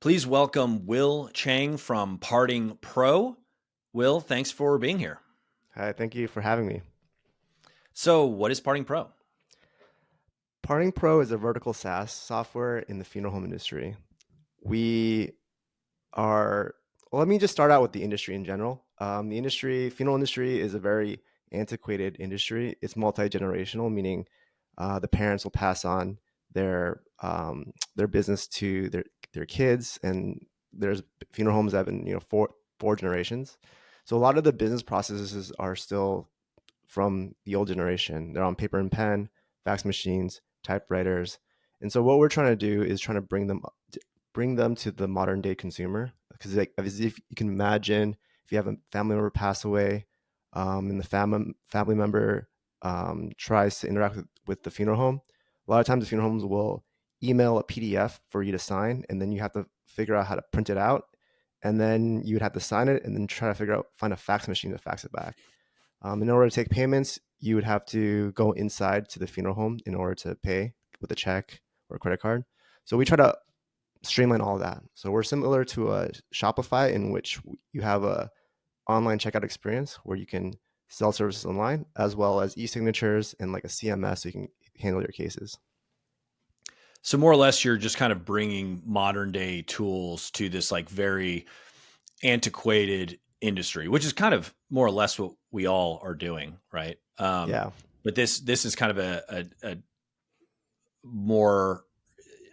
Please welcome Will Chang from Parting Pro. Will, thanks for being here. Hi, thank you for having me. So, what is Parting Pro? Parting Pro is a vertical SaaS software in the funeral home industry. We are, well, let me just start out with the industry in general. Funeral industry is a very antiquated industry. It's multi-generational, meaning the parents will pass on their business to their kids, and there's funeral homes that have been four generations. So a lot of the business processes are still from the old generation. They're on paper and pen, fax machines, typewriters. And so what we're trying to do is trying to bring them to the modern day consumer. Because like, as if you can imagine, if you have a family member pass away, and the family member tries to interact with the funeral home, a lot of times the funeral homes will email a PDF for you to sign, and then you have to figure out how to print it out, and then you would have to sign it, and then try to find a fax machine to fax it back. In order to take payments, you would have to go inside to the funeral home in order to pay with a check or a credit card. So we try to streamline all of that. So we're similar to a Shopify, in which you have a online checkout experience where you can sell services online, as well as e-signatures and like a CMS so you can handle your cases. So, more or less, you're just kind of bringing modern day tools to this like very antiquated industry, which is kind of more or less what we all are doing, right? Yeah. But this is kind of a more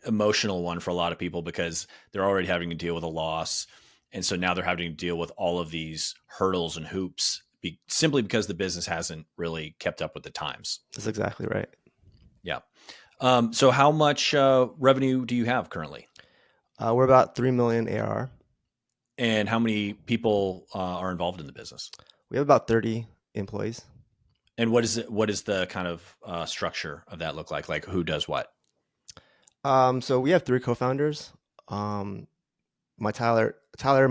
emotional one for a lot of people because they're already having to deal with a loss, and so now they're having to deal with all of these hurdles and hoops simply because the business hasn't really kept up with the times. That's exactly right. Yeah. So how much revenue do you have currently? We're about 3 million ARR. And how many people are involved in the business? We have about 30 employees. And what is it? What is the kind of structure of that look like? Like who does what? So we have 3 co-founders. Tyler, my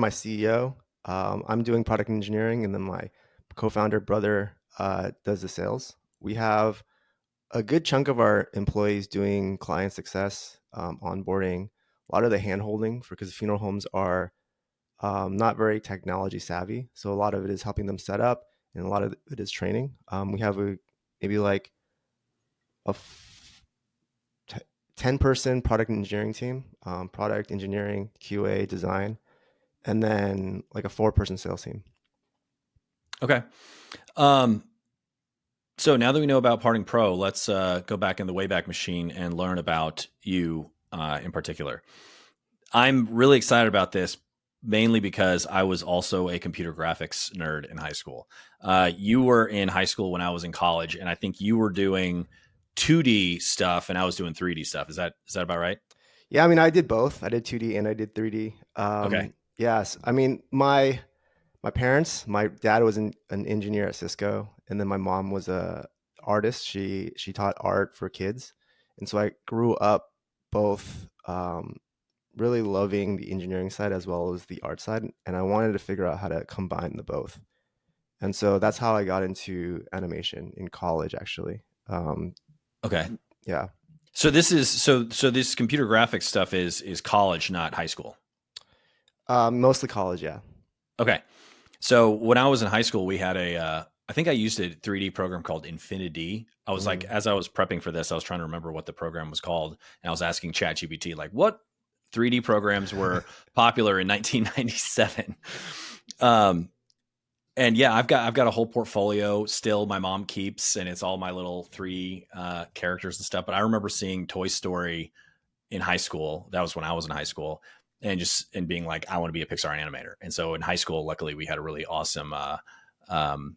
CEO. I'm doing product engineering, and then my co-founder brother does the sales. We have a good chunk of our employees doing client success, onboarding, a lot of the hand-holding, because funeral homes are not very technology savvy. So a lot of it is helping them set up, and a lot of it is training. We have maybe like a 10-person product engineering team, product engineering, QA, design, and then like a 4-person sales team. Okay. So now that we know about Parting Pro, let's go back in the Wayback Machine and learn about you in particular. I'm really excited about this mainly because I was also a computer graphics nerd in high school. You were in high school when I was in college, and I think you were doing 2D stuff and I was doing 3D stuff. Is that about right? Yeah, I mean, I did both. I did 2D and I did 3D. Okay. Yes, I mean, my parents, my dad was an engineer at Cisco, and then my mom was a artist. She taught art for kids, and so I grew up both really loving the engineering side as well as the art side, and I wanted to figure out how to combine the both. And so that's how I got into animation in college, actually. Okay. Yeah. So this computer graphics stuff is college, not high school. Mostly college, yeah. Okay. So when I was in high school, we had I think I used a 3D program called Infinity. I was like, as I was prepping for this, I was trying to remember what the program was called. And I was asking ChatGPT, like, what 3D programs were popular in 1997? And yeah, I've got a whole portfolio still my mom keeps, and it's all my little 3D characters and stuff. But I remember seeing Toy Story in high school. That was when I was in high school, and being like, I want to be a Pixar animator. And so in high school, luckily we had a really awesome um,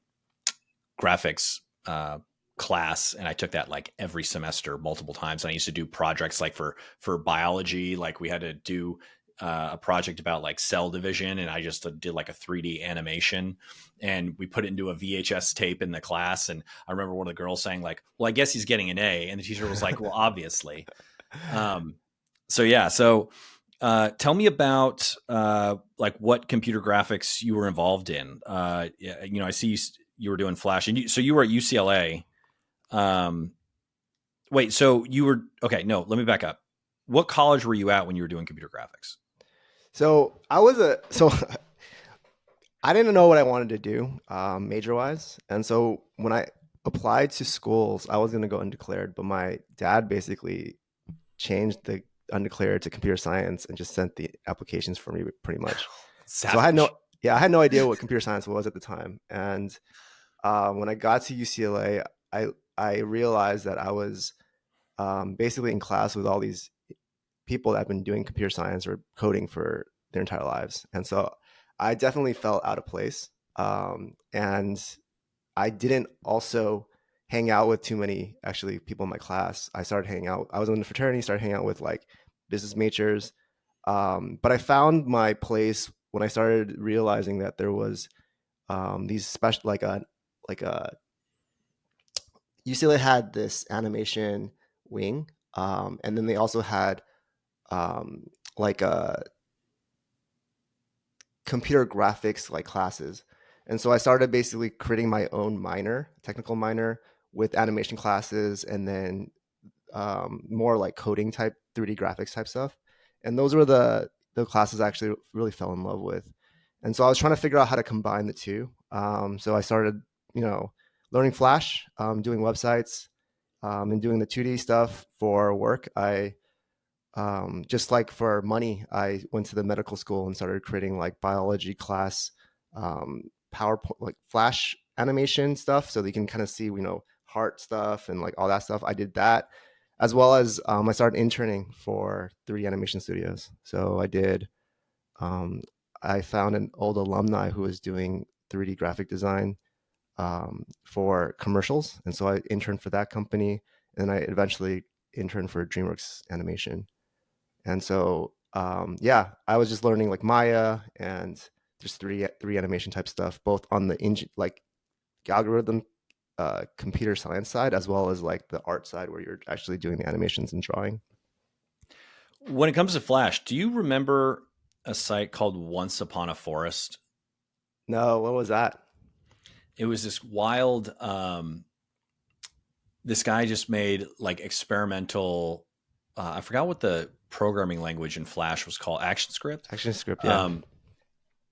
graphics class, and I took that like every semester multiple times. And I used to do projects like for biology, like we had to do a project about like cell division, and I just did like a 3D animation, and we put it into a VHS tape in the class. And I remember one of the girls saying like, well, I guess he's getting an A, and the teacher was like, well, obviously. So yeah, so tell me about like what computer graphics you were involved in. I see you were doing Flash, and so you were at UCLA. Wait, so you were okay? No, let me back up. What college were you at when you were doing computer graphics? So I was a so I didn't know what I wanted to do major wise, and so when I applied to schools, I was going to go undeclared, but my dad basically changed the undeclared to computer science and just sent the applications for me pretty much. So Savage. I had no idea what computer science was at the time, and when I got to UCLA, I realized that I was basically in class with all these people that have been doing computer science or coding for their entire lives. And so I definitely felt out of place. And I didn't also hang out with too many actually people in my class. I started hanging out, I was in the fraternity, started hanging out with like business majors. But I found my place when I started realizing that there was these special, like a, UCLA had this animation wing. And then they also had like a computer graphics like classes. And so I started basically creating my own minor, technical minor with animation classes and then more like coding type 3D graphics type stuff. And those were the classes I actually really fell in love with. And so I was trying to figure out how to combine the two. So I started, you know, learning Flash, doing websites, and doing the 2D stuff for work. I just like for money, I went to the medical school and started creating like biology class, PowerPoint, like Flash animation stuff, so that you can kind of see, you know, heart stuff and like all that stuff. I did that, as well as I started interning for 3D animation studios. So I did. Um, I found an old alumni who was doing 3D graphic design for commercials, and so I interned for that company, and I eventually interned for DreamWorks Animation. And so, yeah, I was just learning like Maya and just three animation type stuff, both on the like algorithm, computer science side, as well as like the art side, where you're actually doing the animations and drawing. When it comes to Flash, do you remember a site called Once Upon a Forest? No, what was that? It was this wild. This guy just made like experimental. I forgot what the programming language in Flash was called. ActionScript. Action script, yeah, Um,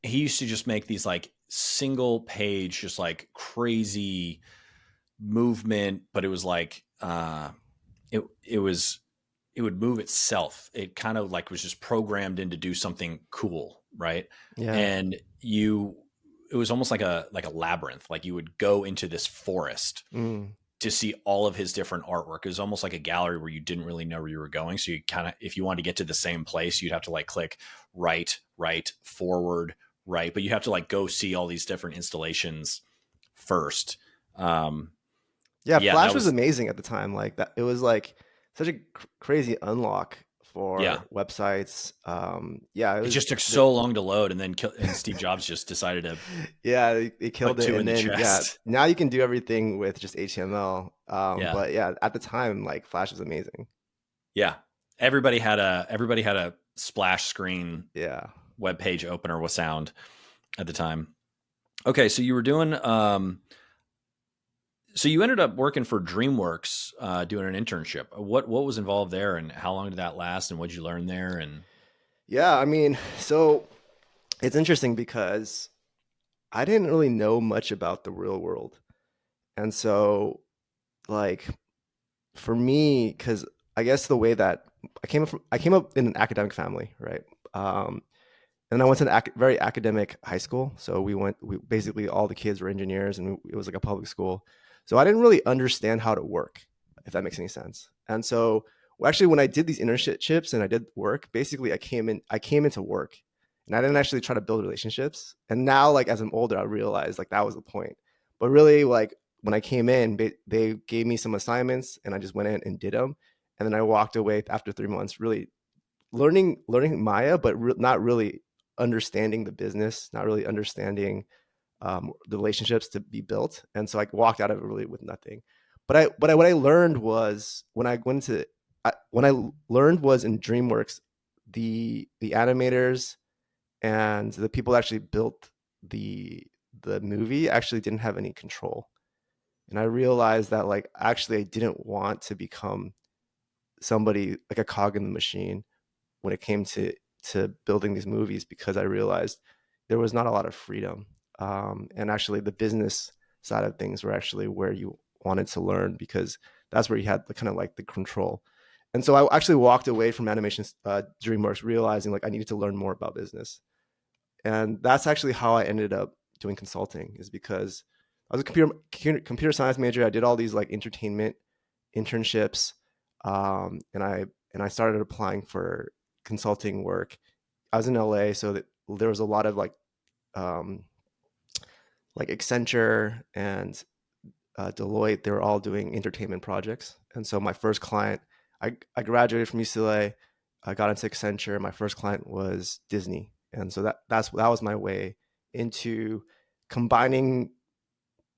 he used to just make these like single page, just like crazy movement, but it was like it was it would move itself. It kind of like was just programmed in to do something cool, right? yeah, And you it was almost like a labyrinth. Like you would go into this forest mm, to see all of his different artwork. It was almost like a gallery where you didn't really know where you were going. So you kind of, if you wanted to get to the same place, you'd have to like click right, right, forward, right. But you have to like go see all these different installations first. Um, yeah. yeah, Flash that was was, amazing at the time. Like that, it was like such a crazy unlock yeah. for websites. Yeah, it It was just took the so long to load, and then Steve Jobs just decided to yeah, they put killed it. two in And the then yeah, chest. now you can do everything with just HTML. Yeah, But yeah, at the time, like Flash was amazing. yeah. Everybody had a splash screen Yeah. web page opener with sound at the time. Okay, so you were doing so you ended up working for DreamWorks, doing an internship. What was involved there, and how long did that last, and what did you learn there? And Yeah, I mean, so it's interesting because I didn't really know much about the real world. And so like for me, because I guess the way that I came up in an academic family, right? Um, and I went to an very academic high school. So we basically all the kids were engineers, and it was like a public school. So I didn't really understand how to work, if that makes any sense. And so, well, actually, when I did these internships and I did work, basically I came into work, and I didn't actually try to build relationships. And now, like as I'm older, I realized like that was the point. But really, like when I came in, they gave me some assignments, and I just went in and did them. And then I walked away after 3 months, really learning Maya, but not really understanding the business, not really understanding the relationships to be built. And so I walked out of it really with nothing. What I learned was when I went to when I learned was in DreamWorks, the animators and the people that actually built the the movie actually didn't have any control. And I realized that like actually I didn't want to become somebody like a cog in the machine when it came to to building these movies because I realized there was not a lot of freedom. And actually, the business side of things were actually where you wanted to learn because that's where you had the kind of like the control. And so I actually walked away from animation DreamWorks, realizing like I needed to learn more about business. And that's actually how I ended up doing consulting, is because I was a computer science major. I did all these like entertainment internships, and I started applying for consulting work. I was in LA, so that there was a lot of um, like Accenture and Deloitte. They were all doing entertainment projects, and so my first client, I graduated from UCLA. I got into Accenture. My first client was Disney, and so that was my way into combining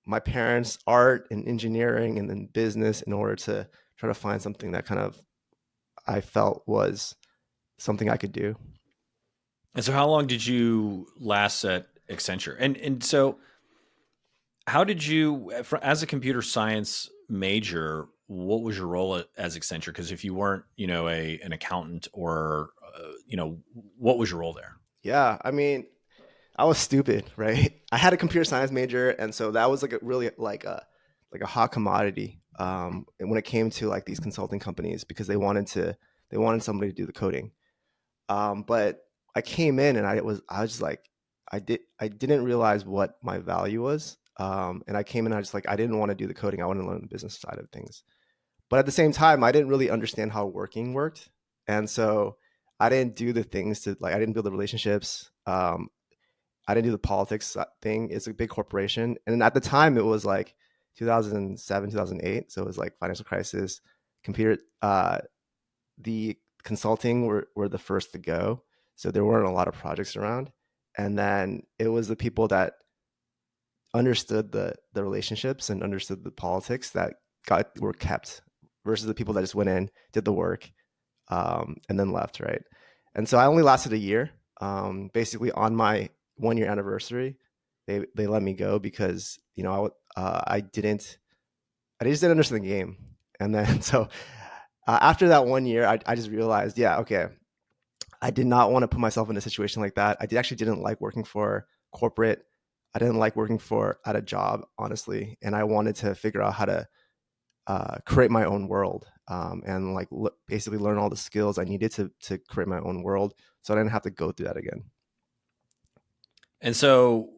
my parents' art and engineering and then business in order to try to find something that kind of I felt was something I could do. And so, how long did you last at Accenture? And so, how did you, as a computer science major, what was your role as Accenture? Because if you weren't, an accountant or, what was your role there? Yeah, I mean, I was stupid, right? I had a computer science major, and so that was like a really like a hot commodity. And when it came to like these consulting companies, because they wanted somebody to do the coding. But I came in and I was just like I didn't realize what my value was. And I came in, I just like I didn't want to do the coding. I wanted to learn the business side of things. But at the same time, I didn't really understand how working worked, and so I didn't do the things to like I didn't build the relationships. I didn't do the politics thing. It's a big corporation, and at the time, it was like 2007, 2008. So it was like financial crisis. Computer, the consulting were the first to go, so there weren't a lot of projects around. And then it was the people that understood the relationships and understood the politics that were kept, versus the people that just went in, did the work, and then left, right? And so I only lasted a year. Basically, on my 1 year anniversary, they let me go because I just didn't understand the game. And then so after that 1 year, I just realized, yeah, okay, I did not want to put myself in a situation like that. Actually didn't like working for corporate. I didn't like working for at a job, honestly, and I wanted to figure out how to create my own world, and like basically learn all the skills I needed to create my own world, so I didn't have to go through that again. And so,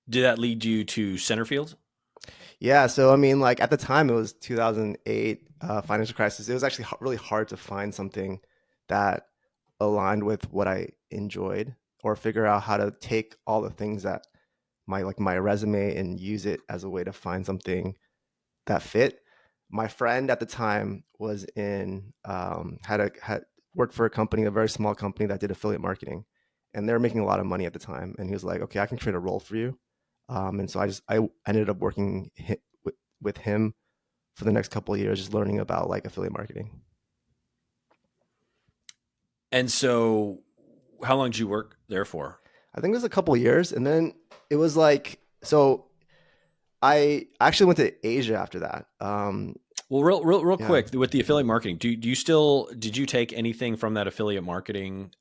did that lead you to Centerfield? Yeah, so I mean, like at the time, it was 2008, financial crisis. It was actually really hard to find something that aligned with what I enjoyed, or figure out how to take all the things that my resume and use it as a way to find something that fit. My friend at the time was in had worked for a company, a very small company that did affiliate marketing, and they were making a lot of money at the time. And he was like, "Okay, I can create a role for you." And so I ended up working with him for the next couple of years, just learning about like affiliate marketing. And so, how long did you work there for? I think it was a couple of years, and then it was like so. I actually went to Asia after that. Well, real Yeah, quick with the affiliate marketing, do you still did you take anything from that affiliate marketing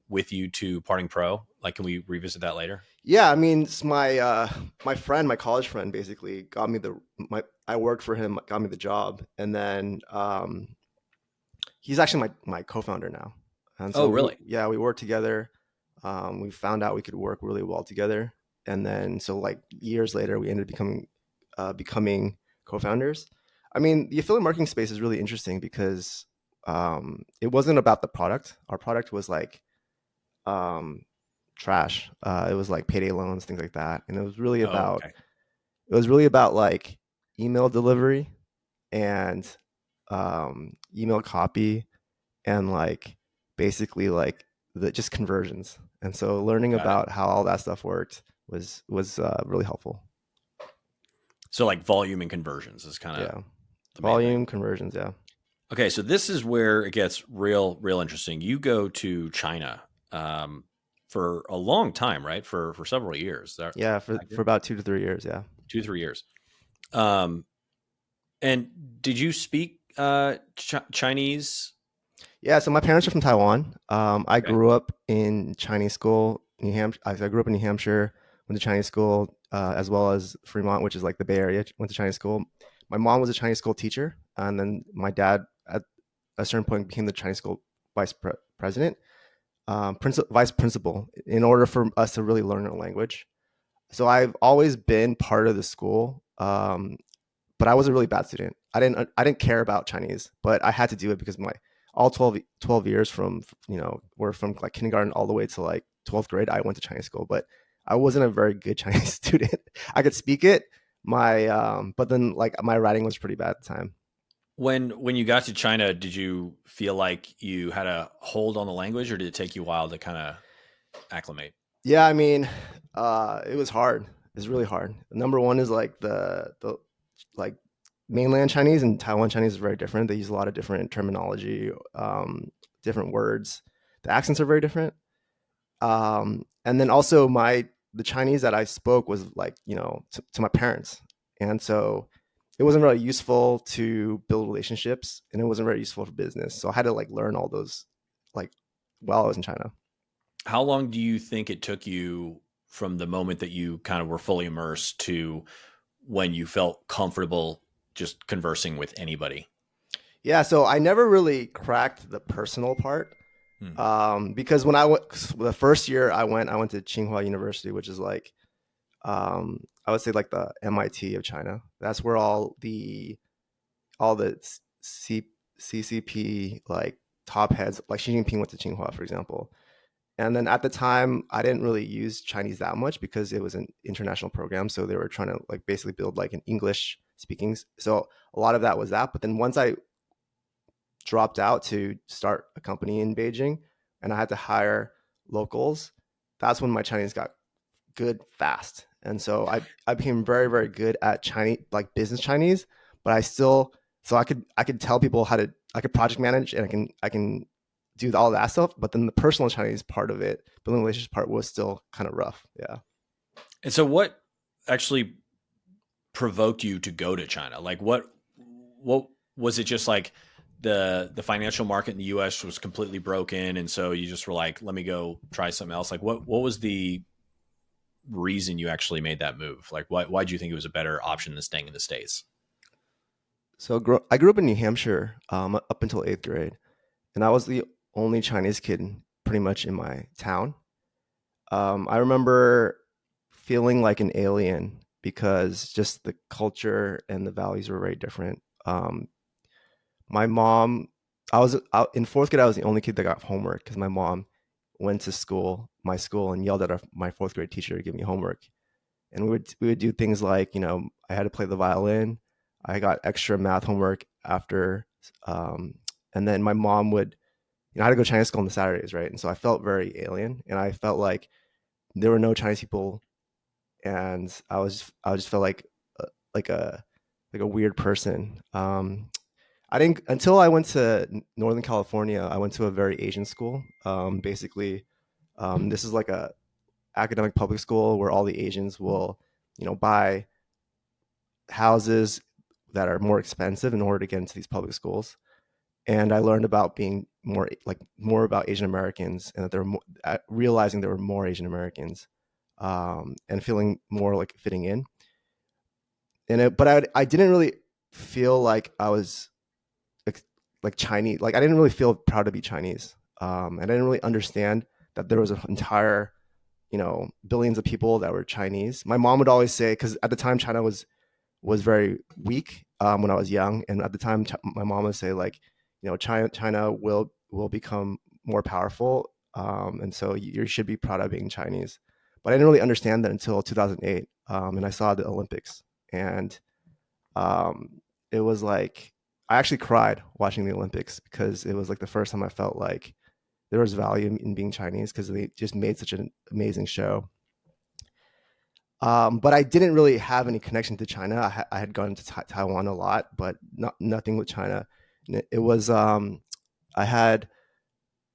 with you to Parting Pro? Like, can we revisit that later? yeah. I mean, it's my friend, my college friend, basically got me the my. I worked for him, got me the job, and then he's actually my co-founder now. And Oh, so really? we worked together. We found out we could work really well together, and then so like years later, we ended up becoming co-founders. I mean, the affiliate marketing space is really interesting because it wasn't about the product. Our product was like um, trash. It was like payday loans, things like that, and Oh, okay. it was really about like email delivery and email copy, and like basically like the just conversions. And so learning Got it. about how all that stuff worked was really helpful. So, like, volume and conversions is kind of Yeah, the main thing. volume conversions. Yeah, Okay, so this is where it gets real interesting. You go to China um, for a long time, right? For several years. Is that yeah, for accurate? about 2 to 3 years. Yeah, 2 3 years. Um, and did you speak Chinese? Yeah, so my parents are from Taiwan. I Okay. grew up in Chinese school, New Hampshire. I grew up in New Hampshire, went to Chinese school, as well as Fremont, which is like the Bay Area. Went to Chinese school. My mom was a Chinese school teacher, and then my dad, at a certain point, became the Chinese school president, vice principal, in order for us to really learn our language. So I've always been part of the school. But I was a really bad student. I didn't care about Chinese, but I had to do it because my all 12 years from, were from like kindergarten all the way to like 12th grade. I went to Chinese school, but I wasn't a very good Chinese student. I could speak it, but then like my writing was pretty bad at the time. When you got to China, did you feel like you had a hold on the language, or did it take you a while to kind of acclimate? Yeah, I mean, it was hard. It's really hard. Number one is like the like mainland Chinese and Taiwan Chinese is very different. They use a lot of different terminology, different words. The accents are very different. And then also the Chinese that I spoke was like, to my parents, and so it wasn't really useful to build relationships, and it wasn't very useful for business. So I had to like learn all those like while I was in China. How long do you think it took you from the moment that you kind of were fully immersed to when you felt comfortable just conversing with anybody? Yeah, so I never really cracked the personal part, Hmm. because when I went the first year I went to Tsinghua University, which is like, I would say like the MIT of China. That's where all the CCP like top heads, like Xi Jinping went to Tsinghua, for example. And then at the time, I didn't really use Chinese that much because it was an international program. So they were trying to like basically build like an English speaking. So a lot of that was that. But then once I dropped out to start a company in Beijing and I had to hire locals, that's when my Chinese got good fast. And so I became very, very good at Chinese, like business Chinese, but I still, so I could tell people how to, I could project manage, and I can do all that stuff. But then the personal Chinese part of it, building relationships part, was still kind of rough. Yeah. And so, what actually provoked you to go to China? Like, what was it? Just like the financial market in the U.S. was completely broken, and so you just were like, "Let me go try something else." Like, what was the reason you actually made that move? Like, why do you think it was a better option than staying in the States? So I grew up in New Hampshire, up until 8th grade, and I was the only Chinese kid pretty much in my town. I remember feeling like an alien because just the culture and the values were very different. My mom, I was out in 4th grade. I was the only kid that got homework because my mom went to my school, and yelled at my 4th grade teacher to give me homework. And we would do things like, I had to play the violin. I got extra math homework after, um, and then my mom would, I had to go to Chinese school on the Saturdays, right? And so I felt very alien, and I felt like there were no Chinese people, and I just felt like a like a weird person. I didn't until I went to Northern California. I went to a very Asian school. Basically, this is like a academic public school where all the Asians will, buy houses that are more expensive in order to get into these public schools. And I learned about being more about Asian Americans, and that realizing there were more Asian Americans, and feeling more like fitting in. But I didn't really feel like I was like, Chinese. Like I didn't really feel proud to be Chinese. And I didn't really understand that there was an entire, billions of people that were Chinese. My mom would always say, because at the time China was very weak, when I was young, and at the time my mom would say like, China will become more powerful, and so you should be proud of being Chinese. But I didn't really understand that until 2008, and I saw the Olympics, and it was like I actually cried watching the Olympics because it was like the first time I felt like there was value in being Chinese because they just made such an amazing show. But I didn't really have any connection to China. I had gone to Taiwan a lot, but nothing with China. And it was I had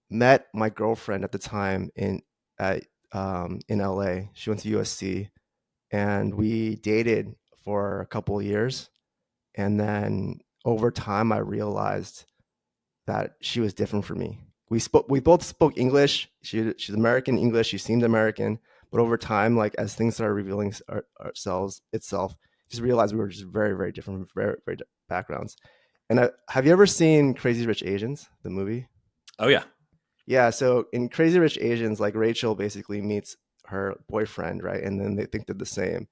met my girlfriend at the time in LA. She went to USC, and we dated for a couple of years. And then over time, I realized that she was different from me. We both spoke English. She's American English. She seemed American, but over time, like as things started revealing ourselves itself, just realized we were just very very different, very backgrounds. And have you ever seen Crazy Rich Asians, the movie? Oh yeah. Yeah, so in Crazy Rich Asians, like Rachel basically meets her boyfriend, right? And then they think they're the same.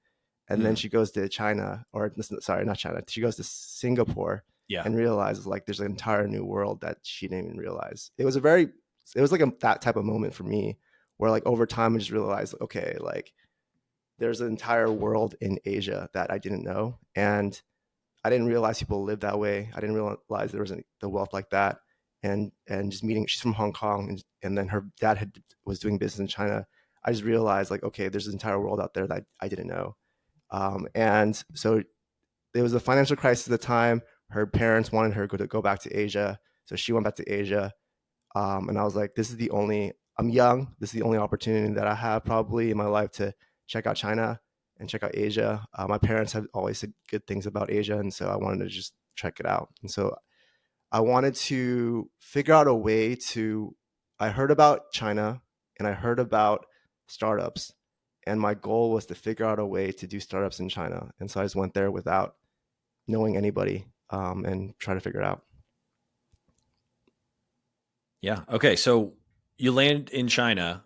And then Hmm. she goes to China, or sorry, not China. She goes to Singapore Yeah. and realizes like there's an entire new world that she didn't even realize. It was like that type of moment for me where like over time I just realized, okay, like there's an entire world in Asia that I didn't know. And I didn't realize people lived that way. I didn't realize there was the wealth like that. And just meeting, she's from Hong Kong, and then her dad was doing business in China. I just realized like, okay, there's an entire world out there that I didn't know. And so there was a financial crisis at the time. Her parents wanted her to go back to Asia, so she went back to Asia. And I was like, this is the only. I'm young. This is the only opportunity that I have probably in my life to check out China and check out Asia. My parents have always said good things about Asia, and so I wanted to just check it out. And so I wanted to figure out a way to. I heard about China and I heard about startups, and my goal was to figure out a way to do startups in China. And so I just went there without knowing anybody, and try to figure it out. Yeah. Okay. So you land in China.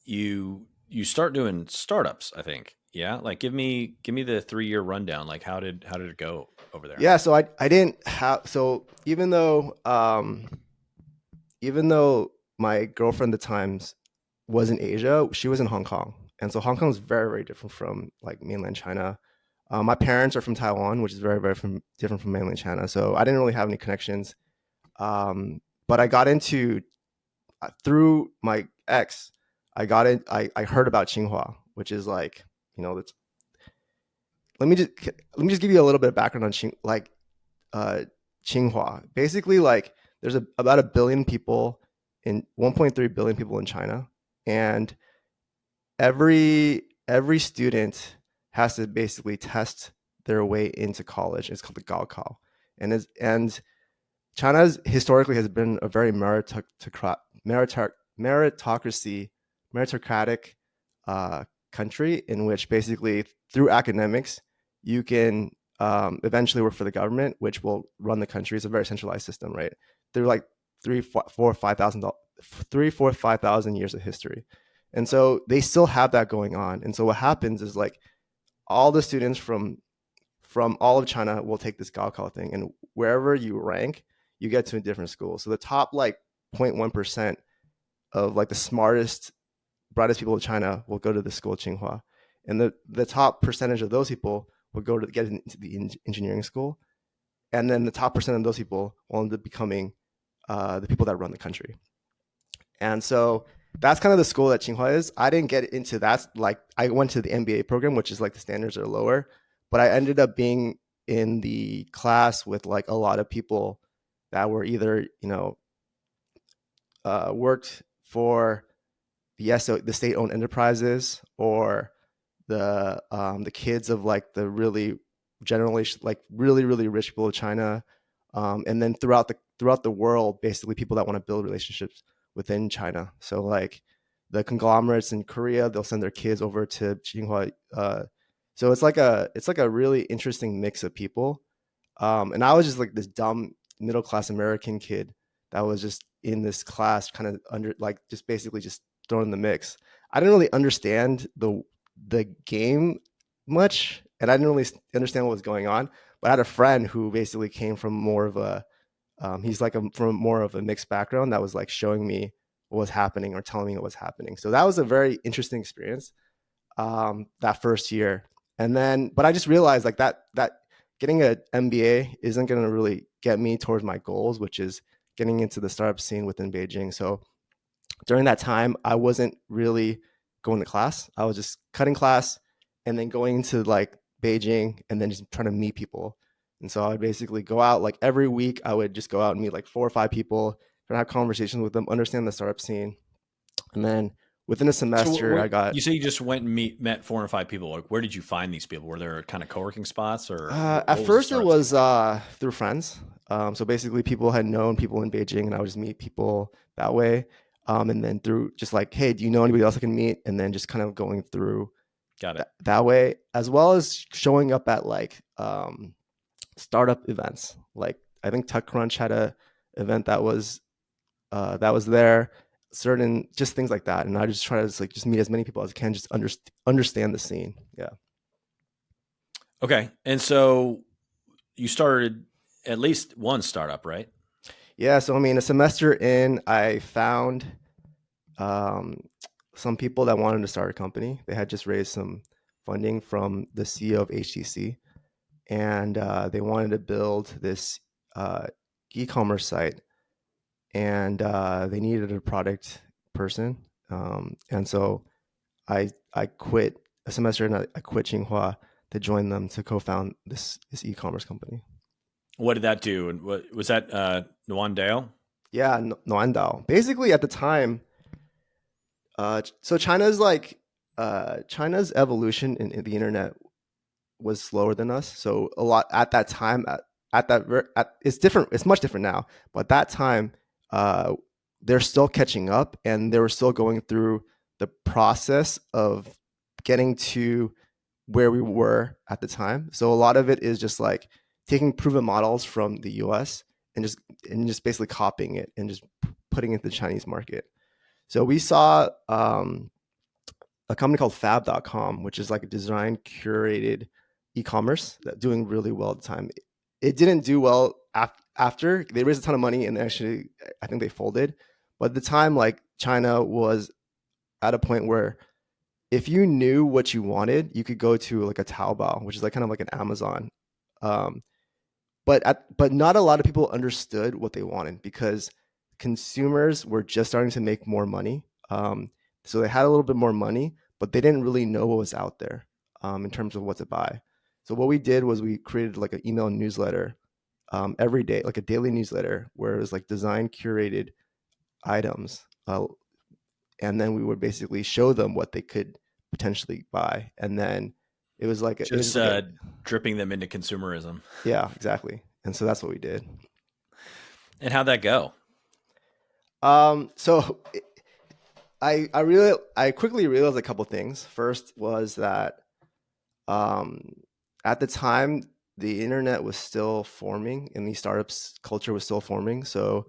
You start doing startups. I think. Yeah. Like give me the 3 year rundown. Like how did it go over there? Yeah, so I didn't have so even though my girlfriend at the times was in Asia, she was in Hong Kong, and so Hong Kong is very very different from like mainland China. My parents are from Taiwan, which is very very different from mainland China, so I didn't really have any connections. But I got into through my ex. I got in. I heard about Tsinghua, which is like that's, let me just give you a little bit of background on uh, Tsinghua. Basically, like there's about a billion people in 1.3 billion people in China, and every student has to basically test their way into college. It's called the Gaokao, and China's historically has been a very meritocracy, meritocratic uh, country in which basically through academics you can eventually work for the government, which will run the country. It's a very centralized system, right? Through like 5,000 years of history, and so they still have that going on. And so what happens is like all the students from all of China will take this Gaokao thing, and wherever you rank, you get to a different school. So the top like 0.1% of like the smartest, brightest people in China will go to the school Tsinghua, and the top percentage of those people will go to get into the engineering school, and then the top percent of those people will end up becoming the people that run the country. And so that's kind of the school that Tsinghua is. I didn't get into that. Like I went to the MBA program, which is like the standards are lower, but I ended up being in the class with like a lot of people that were either worked for the state owned enterprises, or the kids of like the really generally like really really rich people of China, and then throughout the world, basically people that want to build relationships within China. So like the conglomerates in Korea, they'll send their kids over to Tsinghua. So it's like a really interesting mix of people. And I was just like this dumb middle class American kid that was just in this class, kind of under like just basically just thrown in the mix. I didn't really understand the game much, and I didn't really understand what was going on. But I had a friend who basically came from more of a he's like from more of a mixed background that was like showing me what was happening or telling me what was happening. So that was a very interesting experience, that first year. And then, but I just realized like that getting an MBA isn't going to really get me towards my goals, which is getting into the startup scene within Beijing. So during that time, I wasn't really going to class. I was just cutting class and then going into like Beijing and then just trying to meet people. And so I would basically go out like every week. I would just go out and meet like 4 or 5 people, try to have conversations with them, understand the startup scene, and then within a So semester, I got you say you just went and met 4 or 5 people. Like, where did you find these people? Were there kind of co-working spots, or at what was the first it startup scene was like? through friends. So basically, people had known people in Beijing, and I would just meet people that way. And then through just like, hey, do you know anybody else I can meet? And then just kind of going through Got it. that way, as well as showing up at like startup events. Like I think TechCrunch had a event that was there. Certain just things like that, and I just try to just meet as many people as I can, just understand the scene. Yeah. Okay, and so you started at least one startup, right? Yeah, so I mean, a semester in, I found um, some people that wanted to start a company. They had just raised some funding from the CEO of HTC, and they wanted to build this uh, e-commerce site, and they needed a product person. And so I quit a semester and I quit Tsinghua to join them to co-found this e-commerce company. What did that do? And what was that? Nuan Dale? Yeah, Noandao. Basically, at the time, so China's evolution in the internet was slower than us. So a lot at that time, it's different. It's much different now. But at that time, uh, they're still catching up, and they were still going through the process of getting to where we were at the time. So a lot of it is just like taking proven models from the US and just basically copying it and just putting it in the Chinese market. So we saw a company called fab.com, which is like a design curated e-commerce that doing really well at the time. It didn't do well after they raised a ton of money, and actually I think they folded. But at the time, like China was at a point where if you knew what you wanted, you could go to like a Taobao, which is like kind of like an Amazon. Um, but not a lot of people understood what they wanted because consumers were just starting to make more money. So they had a little bit more money, but they didn't really know what was out there in terms of what to buy. So what we did was we created like an email newsletter every day, like a daily newsletter where it was like design curated items, and then we would basically show them what they could potentially buy, and then it was just Just like a dripping them into consumerism. yeah, exactly. And so that's what we did. And how'd that go? So I quickly realized a couple things. First was that um, at the time the internet was still forming and the startups culture was still forming. So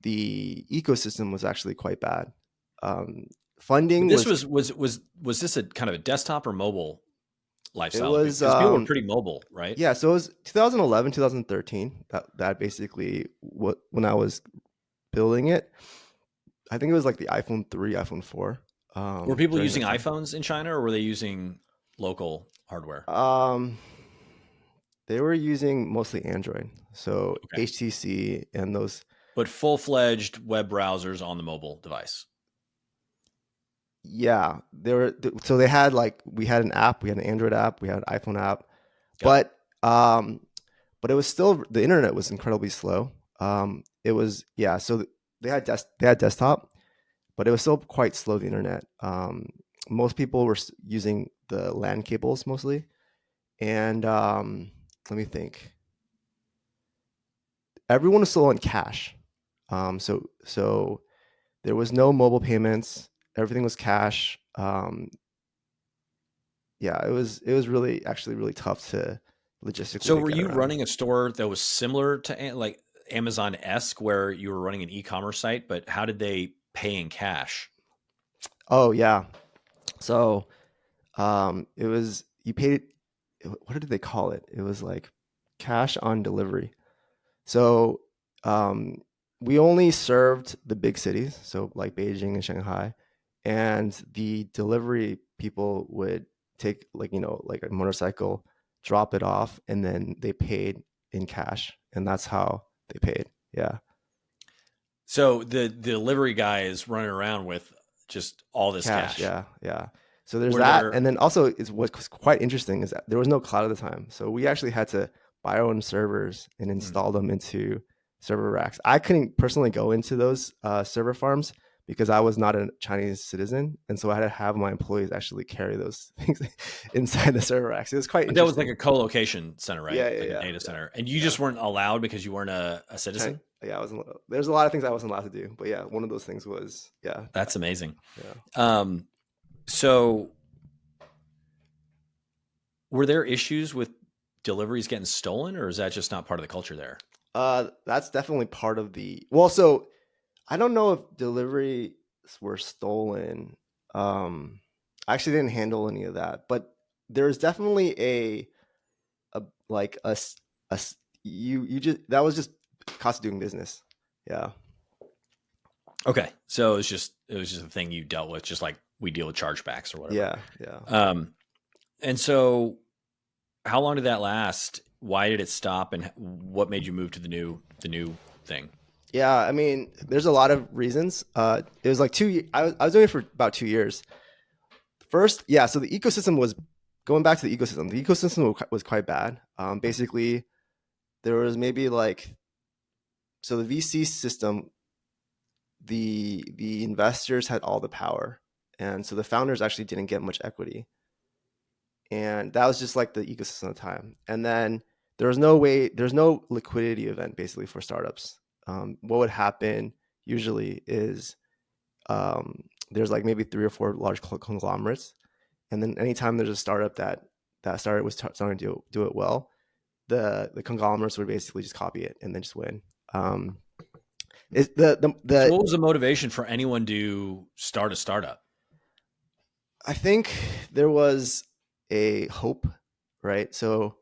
the ecosystem was actually quite bad. Um, But funding this was was this a kind of a desktop or mobile it lifestyle? was Because people were pretty mobile, right? yeah. So it was 2011, 2013. That basically what when I was building it. I think it was like the iPhone 3, iPhone 4 Were people during using that time. iPhones in China, or were they using local hardware? Um, they were using mostly Android, so Okay, HTC and those. but full-fledged web browsers on the mobile device. Yeah, they were. So they had like we had an app, we had an Android app, we had an iPhone app, Got it. but um, but it was still the internet was incredibly slow. It was yeah. So they had desktop, but it was still quite slow. The internet. Most people were using the LAN cables mostly, and let me think. Everyone was still on cash. So there was no mobile payments. Everything was cash. Yeah, it was really actually really tough to logistically So to were get you around. running a store that was similar to like Amazon-esque, where you were running an e-commerce site, but how did they pay in cash? Oh yeah. So it was you paid. What did they call it? It was like cash on delivery. So um, we only served the big cities, so like Beijing and Shanghai, and the delivery people would take like a motorcycle, drop it off, and then they paid in cash, and that's how they paid. Yeah, So the delivery guy is running around with just all this cash. cash. Yeah, yeah. So there's Were that, there and then also is what's quite interesting is that there was no cloud at the time, so we actually had to buy our own servers and hmm, install them into server racks. I couldn't personally go into those server farms, because I was not a Chinese citizen, and so I had to have my employees actually carry those things inside the server racks. It was quite But that was like interesting. a co-location center, right? Yeah, yeah, Like a yeah, data yeah, center, and you yeah. just weren't allowed because you weren't a China, citizen. yeah, I wasn't. There's a lot of things I wasn't allowed to do, but yeah, one of those things was yeah, That's amazing. yeah. Um, so were there issues with deliveries getting stolen, or is that just not part of the culture there? That's definitely part of the well. So I don't know if deliveries were stolen. Um, I actually didn't handle any of that, but there's definitely a like a you just that was just cost of doing business. Yeah, Okay, so it was just a thing you dealt with, just like we deal with chargebacks or whatever. yeah, yeah, Um, and so how long did that last? Why did it stop? And what made you move to the new thing? yeah. I mean, there's a lot of reasons. It was like I was doing it for about 2 years. First, yeah. So the ecosystem was going back to the ecosystem. The ecosystem was quite bad. Basically, there was maybe like so the VC system, the investors had all the power, and so the founders actually didn't get much equity, and that was just like the ecosystem at the time. And then there's no liquidity event basically for startups. What would happen usually is there's like maybe three or four large conglomerates, and then anytime there's a startup that started was starting to do it well, the conglomerates would basically just copy it and then just win. Um, it's So the what was the motivation for anyone to start a startup? I think there was a hope, right? So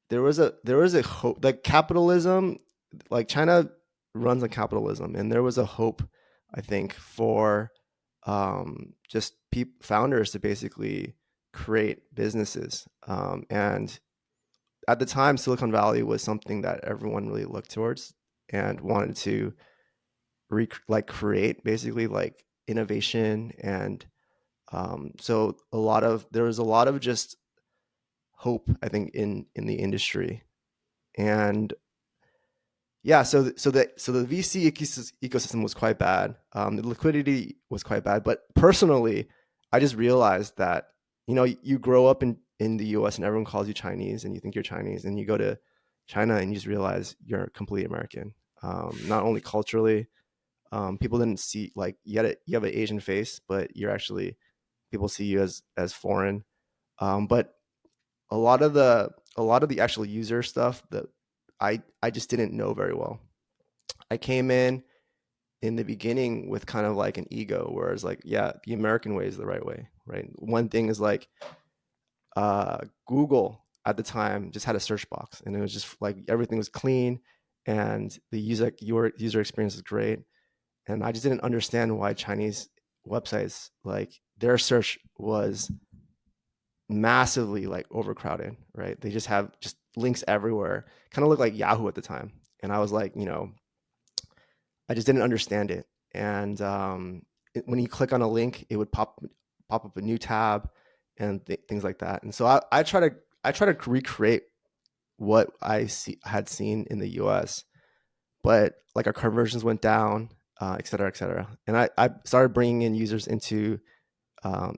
there was a hope, like capitalism, like China runs on capitalism, and there was a hope, I think, for just founders to basically create businesses. And at the time, Silicon Valley was something that everyone really looked towards and wanted to create basically like innovation. And so there was a lot of just hope, I think, in the industry. And yeah, so the VC ecosystem was quite bad. The liquidity was quite bad. But personally, I just realized that you grow up in the U.S. and everyone calls you Chinese, and you think you're Chinese, and you go to China and you just realize you're complete American. Not only culturally, people didn't see like you have an Asian face, but you're actually people see you as foreign. But a lot of the actual user stuff that I just didn't know very well. I came in the beginning with kind of like an ego, whereas like, yeah, the American way is the right way, right? One thing is like Google at the time just had a search box, and it was just like everything was clean, and your user experience was great. And I just didn't understand why Chinese websites, like their search was massively like overcrowded, right? They just have just links everywhere, kind of look like Yahoo at the time. And I was like, I just didn't understand it. And when you click on a link, it would pop up a new tab and things like that. And so I try to recreate what had seen in the US, but like our conversions went down, et cetera, et cetera. And I started bringing in users into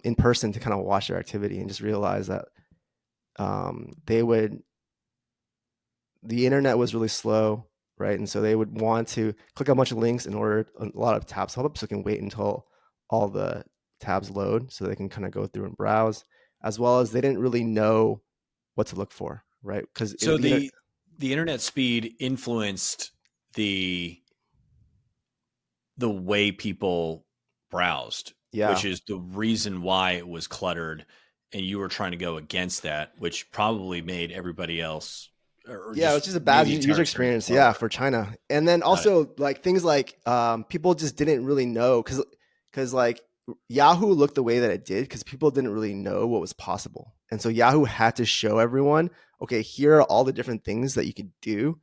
in person to kind of watch their activity and just realize that they would the internet was really slow, right? And so they would want to click a bunch of links in order a lot of tabs pop up, so they can wait until all the tabs load, so they can kind of go through and browse, as well as they didn't really know what to look for, right? Because So the internet speed influenced the the way people browsed, which yeah, is the reason why it was cluttered, and you were trying to go against that, which probably made everybody else or yeah, it was just just a made bad the entire user experience experience, yeah, slower. for China. And then Got it. also like things like people just didn't really know because like Yahoo looked the way that it did because people didn't really know what was possible. And so Yahoo had to show everyone, okay, here are all the different things that you could do.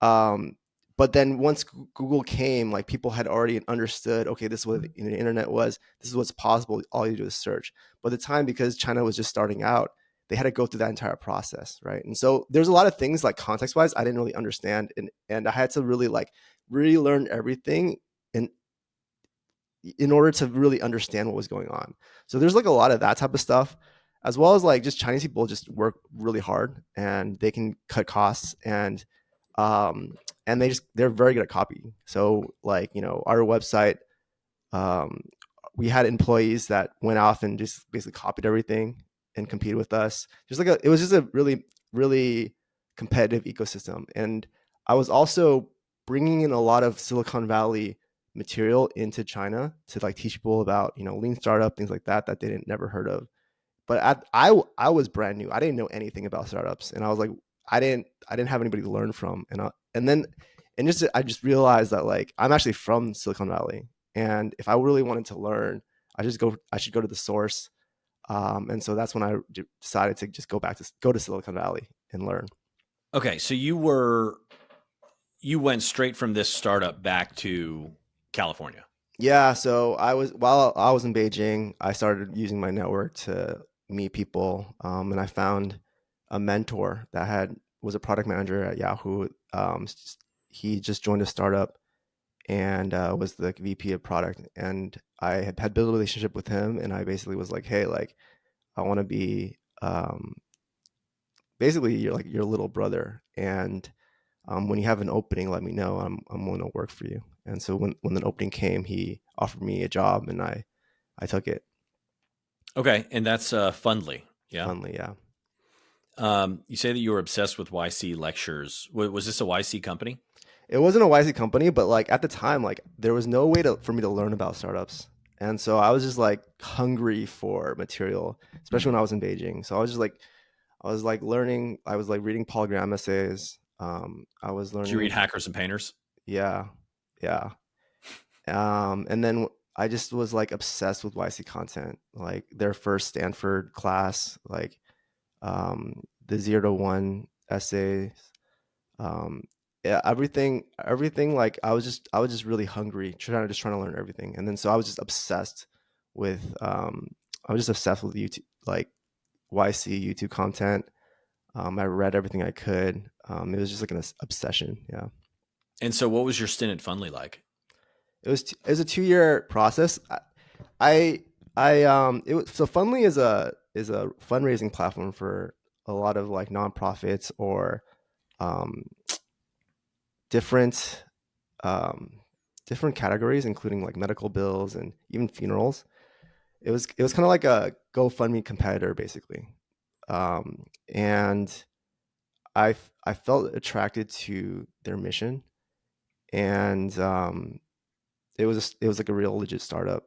Um, but then once Google came, like people had already understood, okay, this is what the internet was. This is what's possible. All you do is search. But at the time, because China was just starting out, they had to go through that entire process, right? And so there's a lot of things like context wise I didn't really understand, and I had to really learn everything in order to really understand what was going on. So there's like a lot of that type of stuff, as well as like just Chinese people just work really hard and they can cut costs, um and they're very good at copying. So like, our website, um, we had employees that went off and just basically copied everything and competed with us. It was just a really, really competitive ecosystem. And I was also bringing in a lot of Silicon Valley material into China to like teach people about, lean startup, things like that, that they didn't never heard of. But I was brand new. I didn't know anything about startups, and I was like, I didn't have anybody to learn from, I just realized that like I'm actually from Silicon Valley, and if I really wanted to learn, I should go to the source. And so that's when I decided to just go to Silicon Valley and learn. Okay, so you went straight from this startup back to California. Yeah, so while I was in Beijing, I started using my network to meet people, and I found a mentor that had was a product manager at Yahoo. He just joined a startup and was the VP of product, and I had built a relationship with him, and I basically was like, hey, like I want to be basically your little brother, and when you have an opening, let me know. I'm willing to work for you. And so when the opening came, he offered me a job, and I took it. Okay, and that's Fundly. Yeah. Funnily, yeah. You say that you were obsessed with YC lectures. Was this a YC company? It wasn't a YC company, but like at the time, like there was no way for me to learn about startups. And so I was just like hungry for material, especially when I was in Beijing. So I was like learning, I was like reading polygram essays. I was Did you read learning, Hackers and Painters? yeah, yeah. And then I just was like obsessed with YC content, like their first Stanford class, like the 0 to 1 essays, um, yeah, everything. Like I was just really hungry, trying to learn everything. And then so I was just obsessed with, I was just obsessed with YouTube, like YC YouTube content. I read everything I could. It was just like an obsession. Yeah. And so, what was your stint at Fundly like? It was a 2 year process. I so Fundly is a fundraising platform for a lot of like nonprofits or um, different um, different categories, including like medical bills and even funerals. It was kind of like a GoFundMe competitor, basically. And I felt attracted to their mission, and it was like a real legit startup,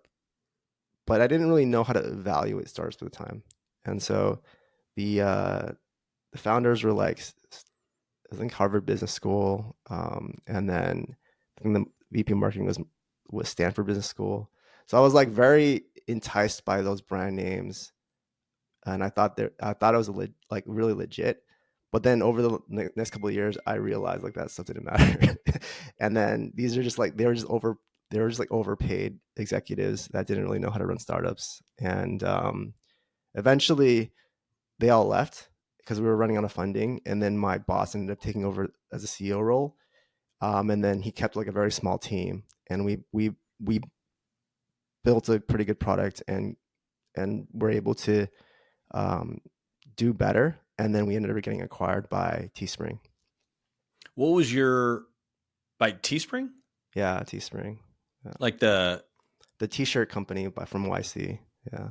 but I didn't really know how to evaluate startups at the time. And so the uh, the founders were like, I think Harvard Business School, and then I think the VP of marketing was Stanford Business School. So I was like very enticed by those brand names, and I thought it was like really legit. But then over the next couple of years, I realized like that stuff didn't matter. And then these are just like they were just like overpaid executives that didn't really know how to run startups, and eventually they all left because we were running out of funding. And then my boss ended up taking over as a CEO role. And then he kept like a very small team, and we built a pretty good product, and were able to um, do better. And then we ended up getting acquired by Teespring. What was your by Teespring? Yeah, Teespring. Yeah. Like the The T-shirt company from YC. Yeah.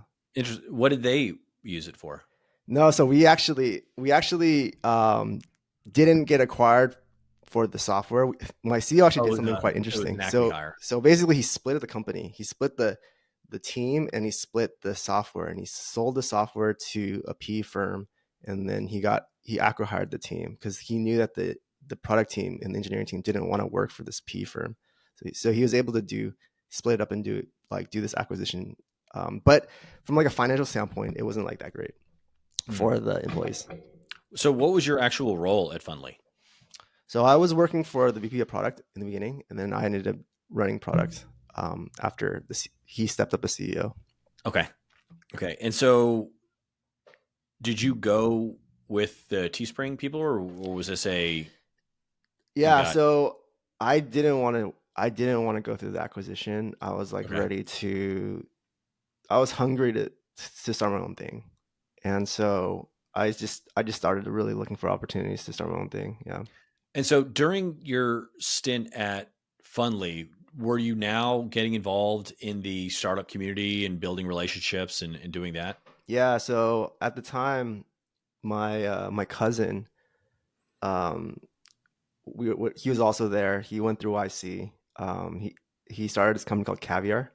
what did they use it for? No, so we actually didn't get acquired for the software. My CEO actually Oh, did something quite it was interesting. an acqui-hire. So basically, he split the company. He split the team, and he split the software, and he sold the software to a PE firm, and then he acqui-hired the team because he knew that the product team and the engineering team didn't want to work for this PE firm. So he was able to split it up and do this acquisition. But from like a financial standpoint, it wasn't like that great Hmm. for the employees. So, what was your actual role at Fundly? So I was working for the VP of product in the beginning, and then I ended up running product after he stepped up as CEO. Okay, okay. And so, did you go with the Teespring people, or was this a you Yeah, got? so I didn't want to. I didn't want to go through the acquisition. I was like Okay. ready to. I was hungry to start my own thing, and so I just started really looking for opportunities to start my own thing. Yeah. And so during your stint at Fundly, were you now getting involved in the startup community and building relationships and doing that? Yeah. So at the time, my cousin, um, he was also there. He went through YC. He started this company called Caviar,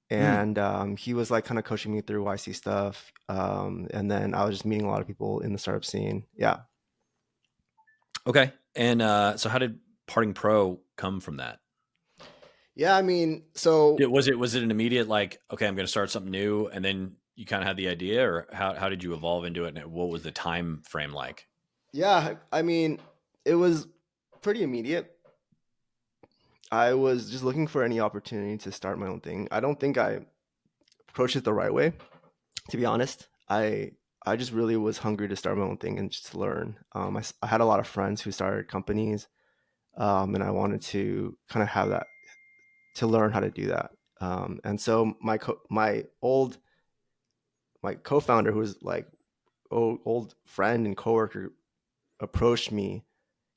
Mm, and he was like kind of coaching me through YC stuff. And then I was just meeting a lot of people in the startup scene. Yeah. okay. And so how did Parting Pro come from that? Yeah. I mean, so Was it an immediate like, okay, I'm going to start something new, and then you kind of had the idea, or how did you evolve into it, and what was the time frame like? yeah, I mean, it was pretty immediate. I was just looking for any opportunity to start my own thing. I don't think I approached it the right way, to be honest. I just really was hungry to start my own thing and just learn. I had a lot of friends who started companies, and I wanted to kind of have that to learn how to do that. And so my co-founder, who was like old friend and coworker, approached me.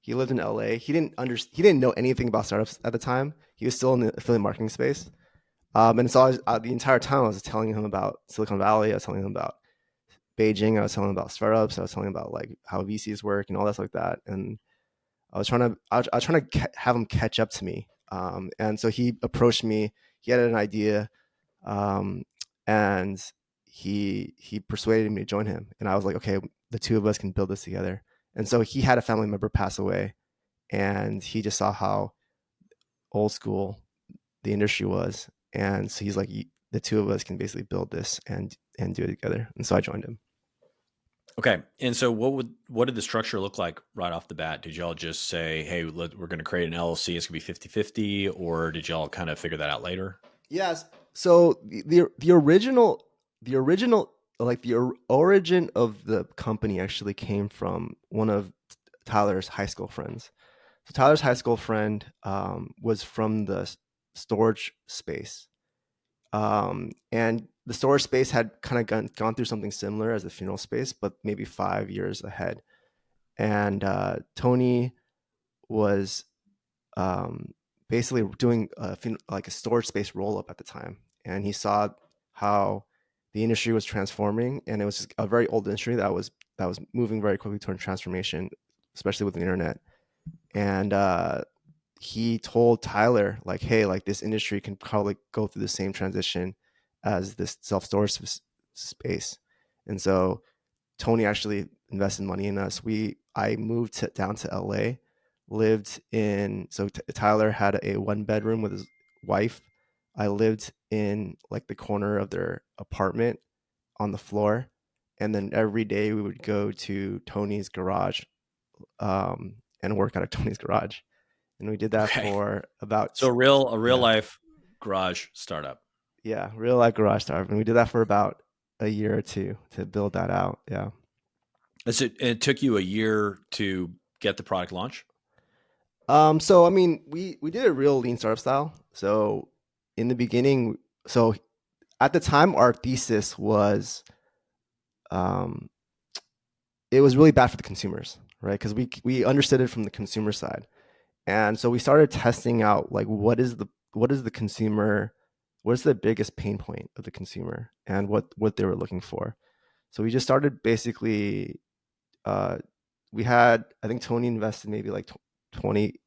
He lived in LA. He didn't know anything about startups at the time. He was still in the affiliate marketing space. And so the entire time I was telling him about Silicon Valley. I was telling him about Beijing. I was telling him about startups. I was telling him about like how VCs work and all that stuff like that. And I was trying to have him catch up to me. And so he approached me. He had an idea, um, and he persuaded me to join him. And I was like, okay, the two of us can build this together. And so he had a family member pass away, and he just saw how old school the industry was, and so he's like, the two of us can basically build this and do it together. And so I joined him. Okay. And so what did the structure look like right off the bat? Did y'all just say, hey, we're going to create an LLC, it's going to be 50-50, or did y'all kind of figure that out later? Yes. So the original like the origin of the company actually came from one of Tyler's high school friends. So Tyler's high school friend was from the storage space. And the storage space had kind of gone through something similar as the funeral space, but maybe 5 years ahead. And Tony was um, basically doing like a storage space roll up at the time, and he saw how the industry was transforming, and it was just a very old industry that was moving very quickly toward transformation, especially with the internet. And he told Tyler like, "Hey, like this industry can probably go through the same transition as this self storage space," and so Tony actually invested money in us. I moved down to LA, lived in so Tyler had a one bedroom with his wife. I lived in like the corner of their apartment on the floor, and then every day we would go to Tony's garage, and work out of Tony's garage. And we did that Okay. for about So a real yeah, life garage startup. yeah, real life garage startup. And we did that for about a year or two to build that out. Yeah. It took you a year to get the product launch? So I mean, we did a real lean startup style. So in the beginning, so at the time, our thesis was, um, it was really bad for the consumers, right? Because we understood it from the consumer side, and so we started testing out like what is the consumer, what's the biggest pain point of the consumer, and what they were looking for. So we just started basically. Uh, we had, I think Tony invested maybe like 20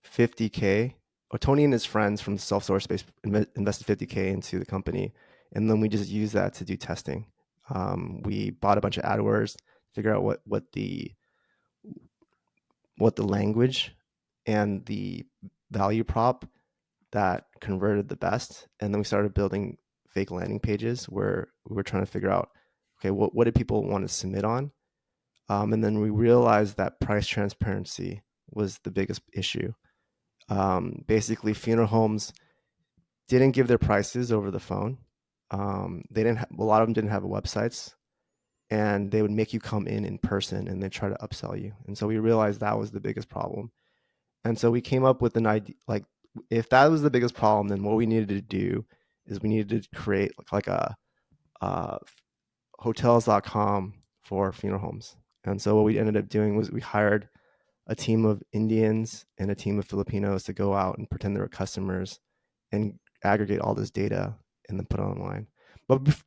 50K, or Tony and his friends from the self storage space invested 50K into the company, and then we just used that to do testing. We bought a bunch of AdWords, figure out what the language and the value prop that converted the best, and then we started building fake landing pages where we were trying to figure out, okay, what did people want to submit on, and then we realized that price transparency was the biggest issue. Basically, funeral homes didn't give their prices over the phone. They didn't. A lot of them didn't have websites, and they would make you come in person, and they try to upsell you. And so we realized that was the biggest problem. And so we came up with an idea, like if that was the biggest problem, then what we needed to do is we needed to create like a uh, hotels.com for funeral homes. And so what we ended up doing was we hired a team of Indians and a team of Filipinos to go out and pretend they were customers and aggregate all this data and then put it online.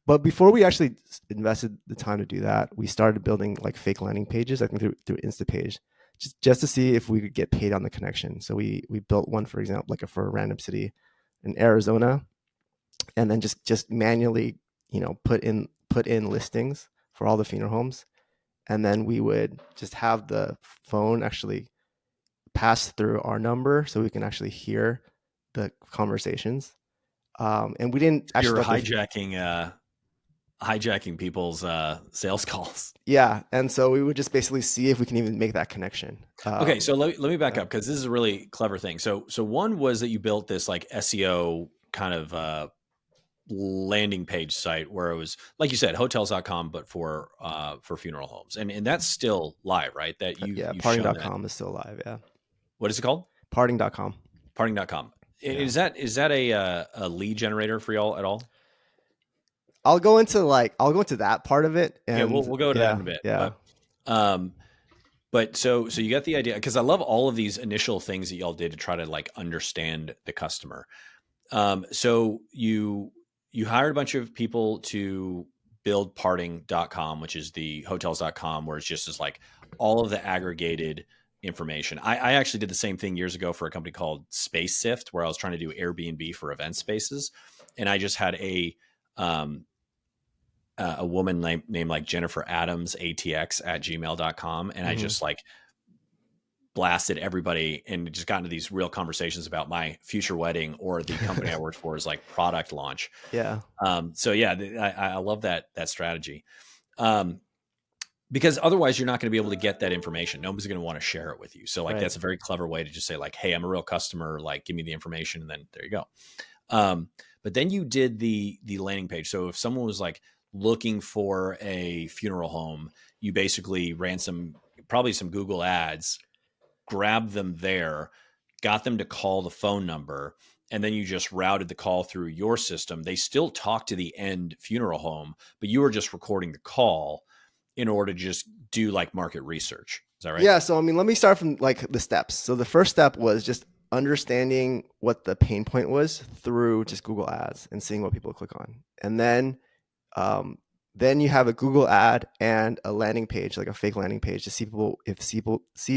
But before we actually invested the time to do that, we started building like fake landing pages, I think through Instapage, just to see if we could get paid on the connection. So we built one, for example, like for a random city in Arizona, and then just manually, put in listings for all the funeral homes, and then we would just have the phone actually pass through our number so we can actually hear the conversations. And we didn't You're actually let the hijacking people's sales calls. yeah, and so we would just basically see if we can even make that connection. Okay, so let me back Yeah, up because this is a really clever thing. So one was that you built this like SEO kind of landing page site where it was like you said hotels.com but for funeral homes, and that's still live, right? That yeah, you've shown that. parting.com is still alive. Yeah, What is it called? parting.com. Parting.com. Yeah, Is that a lead generator for y'all at all? I'll go into that part of it, Okay, and we'll go to that yeah, in a bit, yeah, um so you got the idea because I love all of these initial things that y'all did to try to like understand the customer. So you hired a bunch of people to build parting.com, which is the hotels.com, where it's just as like all of the aggregated information. I actually did the same thing years ago for a company called Space Sift, where I was trying to do Airbnb for event spaces. And I just had um, a woman named like Jennifer Adams, ATX at gmail.com. And I hmm just like blasted everybody and just got into these real conversations about my future wedding or the company I worked for is like product launch. yeah, So yeah, I love that strategy. Um, because otherwise you're not going to be able to get that information. Nobody's going to want to share it with you. So like right. that's a very clever way to just say like, hey, I'm a real customer. Like, give me the information, and then there you go. Um, but then you did the landing page. So if someone was like looking for a funeral home, you basically ran probably some Google ads, grabbed them there, got them to call the phone number, and then you just routed the call through your system. They still talk to the end funeral home, but you were just recording the call in order to just do like market research. Is that right? Yeah, so I mean, let me start from like the steps. So the first step was just understanding what the pain point was through just Google Ads and seeing what people click on. And um, then you have a Google ad and a landing page, like a fake landing page, to see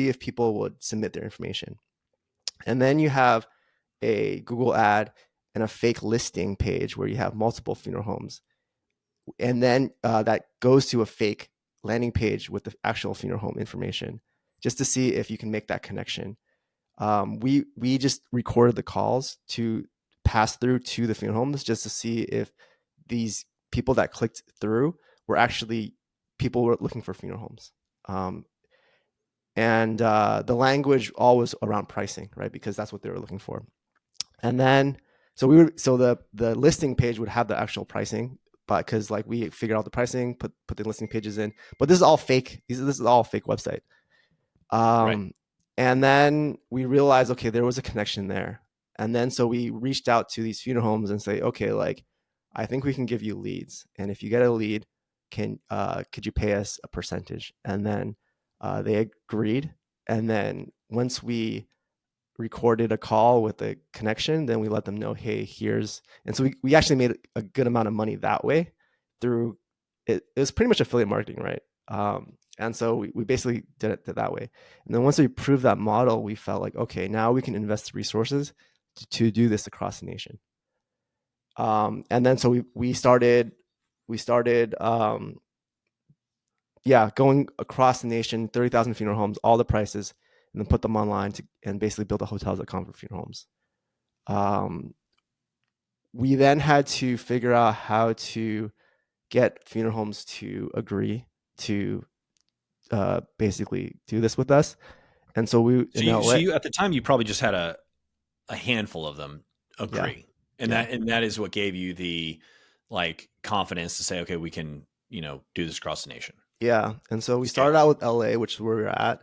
if people would submit their information. And then you have a Google ad and a fake listing page where you have multiple funeral homes, and then that goes to a fake landing page with the actual funeral home information, just to see if you can make that connection. We just recorded the calls to pass through to the funeral homes just to see if these people that clicked through were actually people were looking for funeral homes. Um, and the language always around pricing, right? Because that's what they were looking for. And then so the listing page would have the actual pricing, but because like we figured out the pricing, put the listing pages in, but this is all fake. This is all fake website. Right. Um, and then we realized, okay, there was a connection there. And then so we reached out to these funeral homes and say, okay, like I think we can give you leads, and if you get a lead, could you pay us a percentage? And then they agreed. And then once we recorded a call with a connection, then we let them know, hey, here's, and so we actually made a good amount of money that way through it. It was pretty much affiliate marketing, right? And so we basically did it that way. And then once we proved that model, we felt like, okay, now we can invest resources to do this across the nation. And then so we started yeah, going across the nation, 30,000 funeral homes, all the prices, and then put them online and basically build a hotels.com for funeral homes. Um, we then had to figure out how to get funeral homes to agree to basically do this with us. And so we So in LA, you at the time you probably just had a handful of them yeah, agree, and yeah, that is what gave you the like confidence to say, okay, we can do this across the nation. yeah. And so we Scale started it. out with LA, which is where we were at.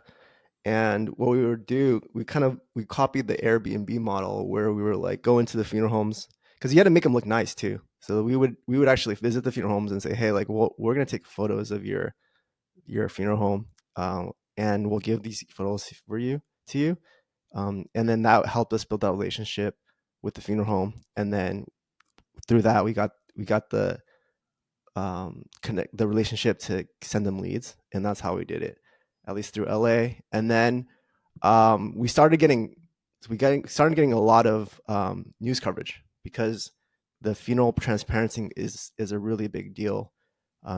And what we would do, we copied the Airbnb model where we were like go into the funeral homes because you had to make them look nice too. So we would actually visit the funeral homes and say, hey, like, well, we're gonna take photos of your funeral home, and we'll give these photos for you to you, and then that helped us build that relationship with the funeral home, and then through that we got the connect the relationship to send them leads, and that's how we did it, at least through LA. And then we started getting started getting a lot of news coverage because the funeral transparency is a really big deal,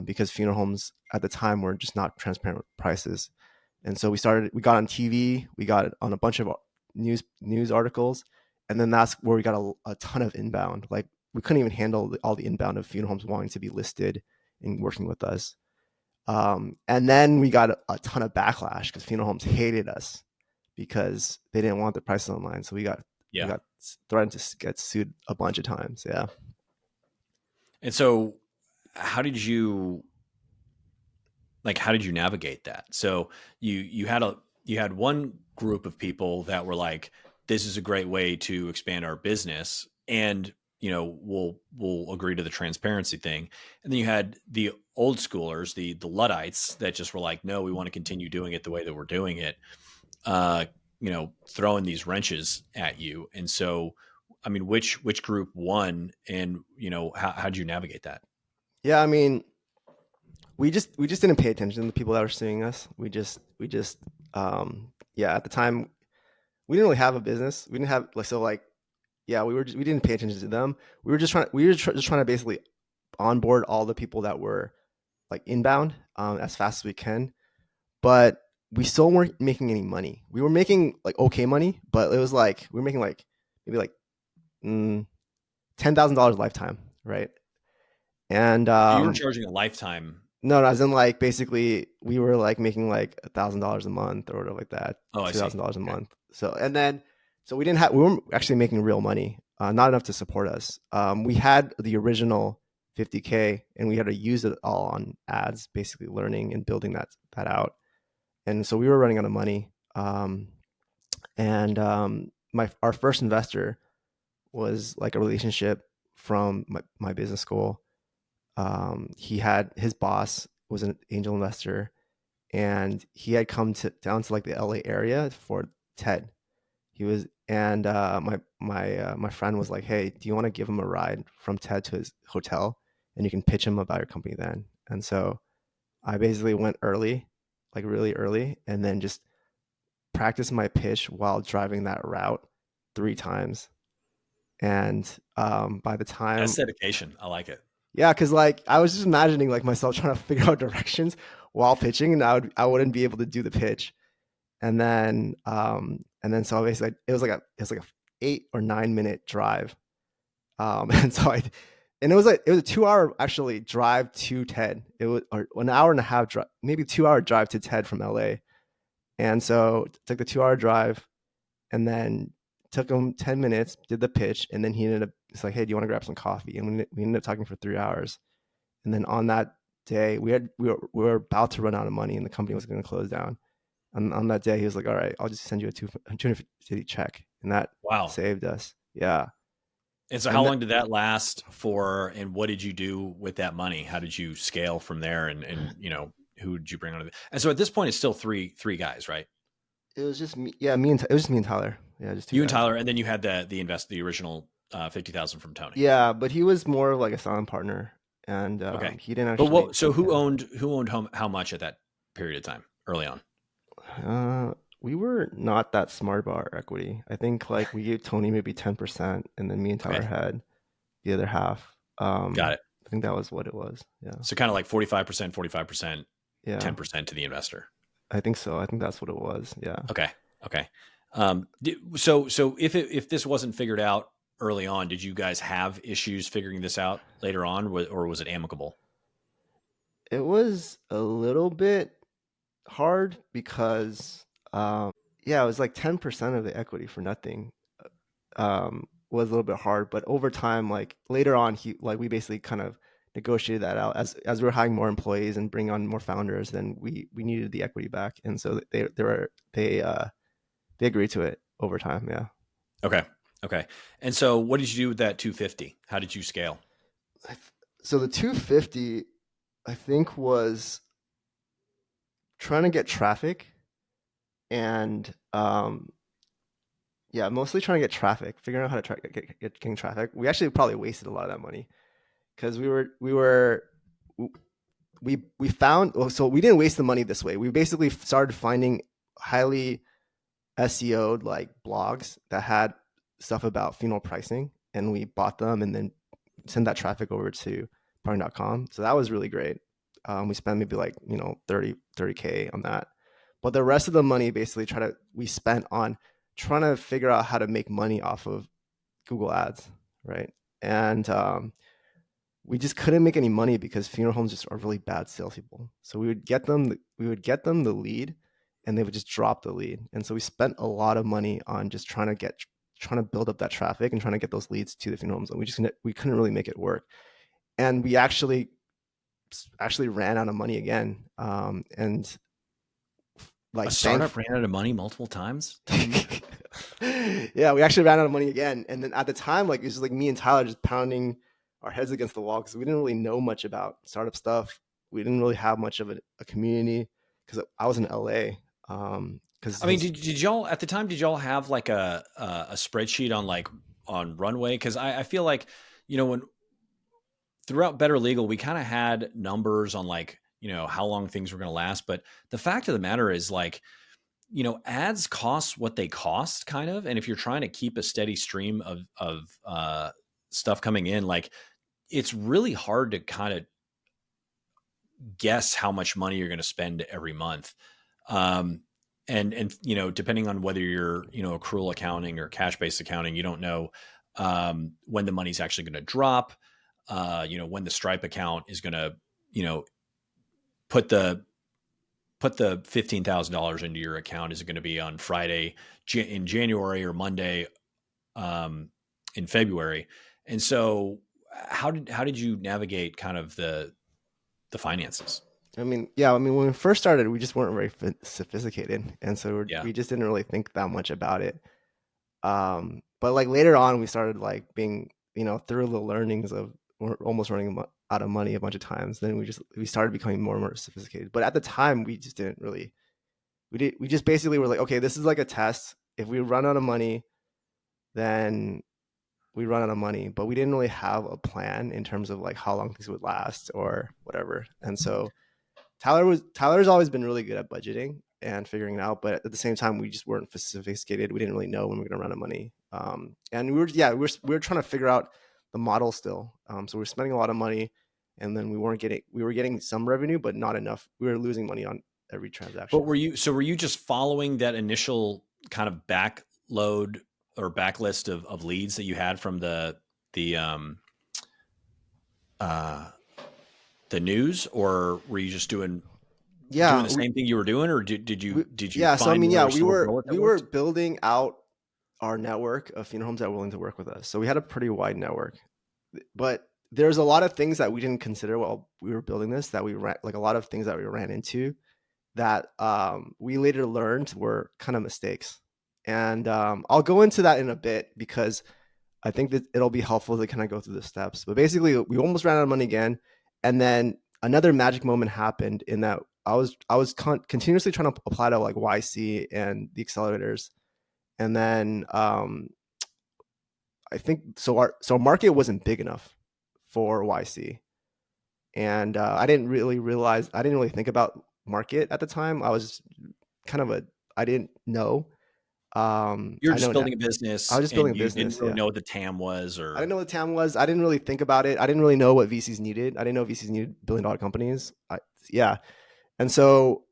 because funeral homes at the time were just not transparent with prices. And so we got on TV, we got on a bunch of news articles, and then that's where we got a ton of inbound. Like we couldn't even handle all the inbound of funeral homes wanting to be listed and working with us. And then we got a ton of backlash because funeral homes hated us because they didn't want the prices online. So we Yeah. got threatened to get sued a bunch of times. Yeah. And so how did you how did you navigate that? So you had one group of people that were like, this is a great way to expand our business, and we'll agree to the transparency thing. And then you had the old schoolers, the Luddites that just were like, no, we want to continue doing it the way that we're doing it. uh Throwing these wrenches at you. And so I mean, which group won, and how'd you navigate that? Yeah. I mean, we just didn't pay attention to the people that were suing us. Yeah, at the time we didn't really have a business. We didn't have like, so like, yeah, we didn't pay attention to them. Just trying to basically onboard all the people that were like inbound, as fast as we can, but we still weren't making any money. We were making like okay money, but it was like we were making like maybe like $10,000 lifetime, right? And So you were charging a lifetime. no, no, as in like basically we were like making like $1,000 a month or whatever like that, Oh, I two see. thousand dollars a Okay. month. So we weren't actually making real money, not enough to support us. We had the original 50K and we had to use it all on ads, basically learning and building that out. And so we were running out of money. And my our first investor was like a relationship from my business school. He had his boss was an angel investor, and he had come down to like the LA area for TED. He was, and my friend was like, "Hey, do you want to give him a ride from TED to his hotel, and you can pitch him about your company then?" And so I basically went early, like really early, and then just practiced my pitch while driving that route 3 times. And by the That's time, dedication. I like it. yeah, because like I was just imagining like myself trying to figure out directions while pitching, and I wouldn't be able to do the pitch. And then so basically it was like a 8 or 9 minute drive. And so I and it was a 2 hour actually drive to TED. It was or an hour and a half drive, maybe 2 hour drive to TED from LA. And so took the 2 hour drive, and then took him 10 minutes, did the pitch, and then he ended up, it's like, hey, do you want to grab some coffee? And we ended up talking for 3 hours. And then on that day, we were about to run out of money and the company was going to close down. And on that day, he was like, all right, I'll just send you a 250 check. And that Wow. saved us. Yeah. And so how And long did that last for, and what did you do with that money? How did you scale from there, and who did you bring on? And so at this point it's still three guys, right? it was just me. Yeah. It was just me and Tyler. Yeah. Just two You and guys. Tyler, and then you had the original 50,000 from Tony. Yeah. But he was more of like a silent partner. And Okay. he didn't But actually, what, so yeah. who owned how much at that period of time early on? We were not that smart about our equity. I think like we gave Tony maybe 10%, and then me and Tyler Okay. had the other half. Got it. I think that was what it was. Yeah. So kind of like 45%, 45%, Yeah. 10% to the investor. I think so. I think that's what it was. Yeah. Okay. Okay. So if this wasn't figured out early on, did you guys have issues figuring this out later on, or was it amicable? It was a little bit hard because, yeah, it was like 10% of the equity for nothing. Was a little bit hard, but over time, like later on, we basically kind of negotiated that out as we were hiring more employees and bringing on more founders. Then we needed the equity back, and so they agreed to it over time. Yeah. Okay. Okay. And so what did you do with that 250? How did you scale? So the 250, I think, was trying to get traffic and yeah, mostly trying to get traffic, figuring out how to getting traffic. We actually probably wasted a lot of that money because we found, well, so we didn't waste the money this way. We basically started finding highly SEO'd like blogs that had stuff about funeral pricing, and we bought them and then send that traffic over to parting.com. So that was really great. We spent maybe like, 30K on that. But the rest of the money basically we spent on trying to figure out how to make money off of Google ads, right? And we just couldn't make any money because funeral homes just are really bad salespeople. So we would get them the lead, and they would just drop the lead. And so we spent a lot of money on just trying to build up that traffic and trying to get those leads to the funeral homes. And we couldn't really make it work. And we actually ran out of money again. And A like startup ran out of money multiple times? Tell me more. yeah, we actually ran out of money again. And then at the time, like, it was just like me and Tyler just pounding our heads against the wall because we didn't really know much about startup stuff. We didn't really have much of a community because I was in LA. Because I mean, his did y'all at the time? Did y'all have like a spreadsheet on like on Runway? Because I feel like when throughout Better Legal, we kind of had numbers on like how long things were going to last. But the fact of the matter is like ads cost what they cost, kind of. And if you're trying to keep a steady stream of stuff coming in, like it's really hard to kind of guess how much money you're going to spend every month. Um, and depending on whether you're accrual accounting or cash based accounting, you don't know when the money's actually going to drop. When the Stripe account is going to put the $15,000 into your account. Is it going to be on Friday in January or Monday in February? And so, how did you navigate kind of the finances? I mean, yeah, I mean, when we first started, we just weren't very sophisticated, and so Yeah. we just didn't really think that much about it. But like later on, we started like being, through the learnings of we're almost running out of money a bunch of times. Then we started becoming more and more sophisticated. But at the time, we just didn't really. We just basically were like, okay, this is like a test. If we run out of money, then we run out of money. But we didn't really have a plan in terms of like how long things would last or whatever. And so Tyler's always been really good at budgeting and figuring it out, but at the same time, we just weren't sophisticated. We didn't really know when we were going to run out of money, and we were trying to figure out the model still. So we were spending a lot of money, and then we were getting some revenue, but not enough. We were losing money on every But transaction. were you just following that initial kind of backload or backlist of leads that you had from the uh the news, or were you just doing Yeah, the same thing you were doing, or did you yeah. So I find mean, yeah, another silver bullet that we were worked? building out our network of funeral homes that were willing to work with us. So we had a pretty wide network, but there's a lot of things that we didn't consider while we were building this that we ran, like a lot of things that we ran into that we later learned were kind of mistakes. And I'll go into that in a bit because I think that it'll be helpful to kind of go through the steps. But basically, we almost ran out of money again, and then another magic moment happened in that I was continuously trying to apply to like YC and the accelerators, and then I think so our market wasn't big enough for YC, and I didn't really think about market at the time. I was kind of I didn't know. You're I just know now. building a I was business just building and a you didn't business. really Yeah. know what the TAM was, I didn't or know what TAM was. I didn't really think about it. I didn't really know what VCs needed. I didn't know VCs needed billion-dollar companies. Yeah. And so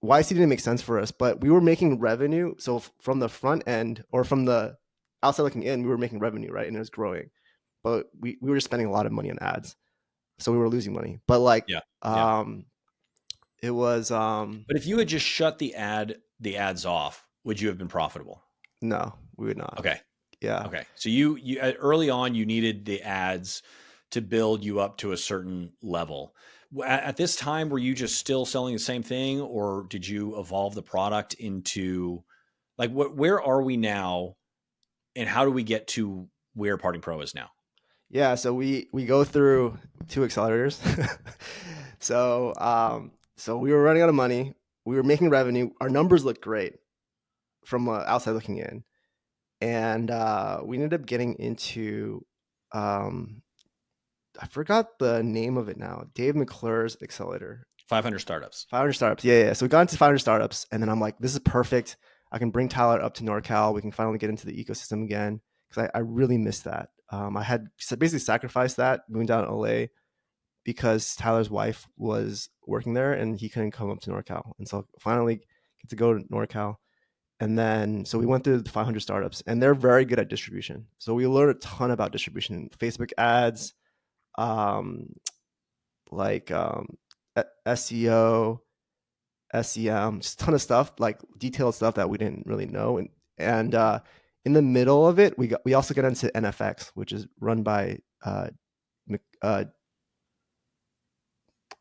YC didn't make sense for us, but we were making revenue. So from the front end or from the outside looking in, we were making revenue, right? And it was growing. But we were just spending a lot of money on ads. So we were losing money. But like yeah, yeah. um it was But if you had just shut the ads off, would you have been profitable? no, we would not. Okay. Yeah. Okay. So you early on you needed the ads to build you up to a certain level. At this time, were you just still selling the same thing, or did you evolve the product into like where are we now, and how do we get to where Parting Pro is now? Yeah, so we go through two accelerators. So we were running out of money. We were making revenue. Our numbers looked great from outside looking in, and we ended up getting into um, I forgot the name of it now. Dave McClure's accelerator. 500 startups. 500 startups. Yeah, yeah. So we got into 500 startups, and then I'm like, this is perfect. I can bring Tyler up to NorCal. We can finally get into the ecosystem again because I really missed that. I had basically sacrificed that moving down to LA because Tyler's wife was working there and he couldn't come up to NorCal. And so finally get to go to NorCal. And then, so we went through the 500 startups and they're very good at distribution. So we learned a ton about distribution, Facebook ads, um, like SEO, SEM, just a ton of stuff, like detailed stuff that we didn't really know. And in the middle of it, we also got into NFX, which is run by uh,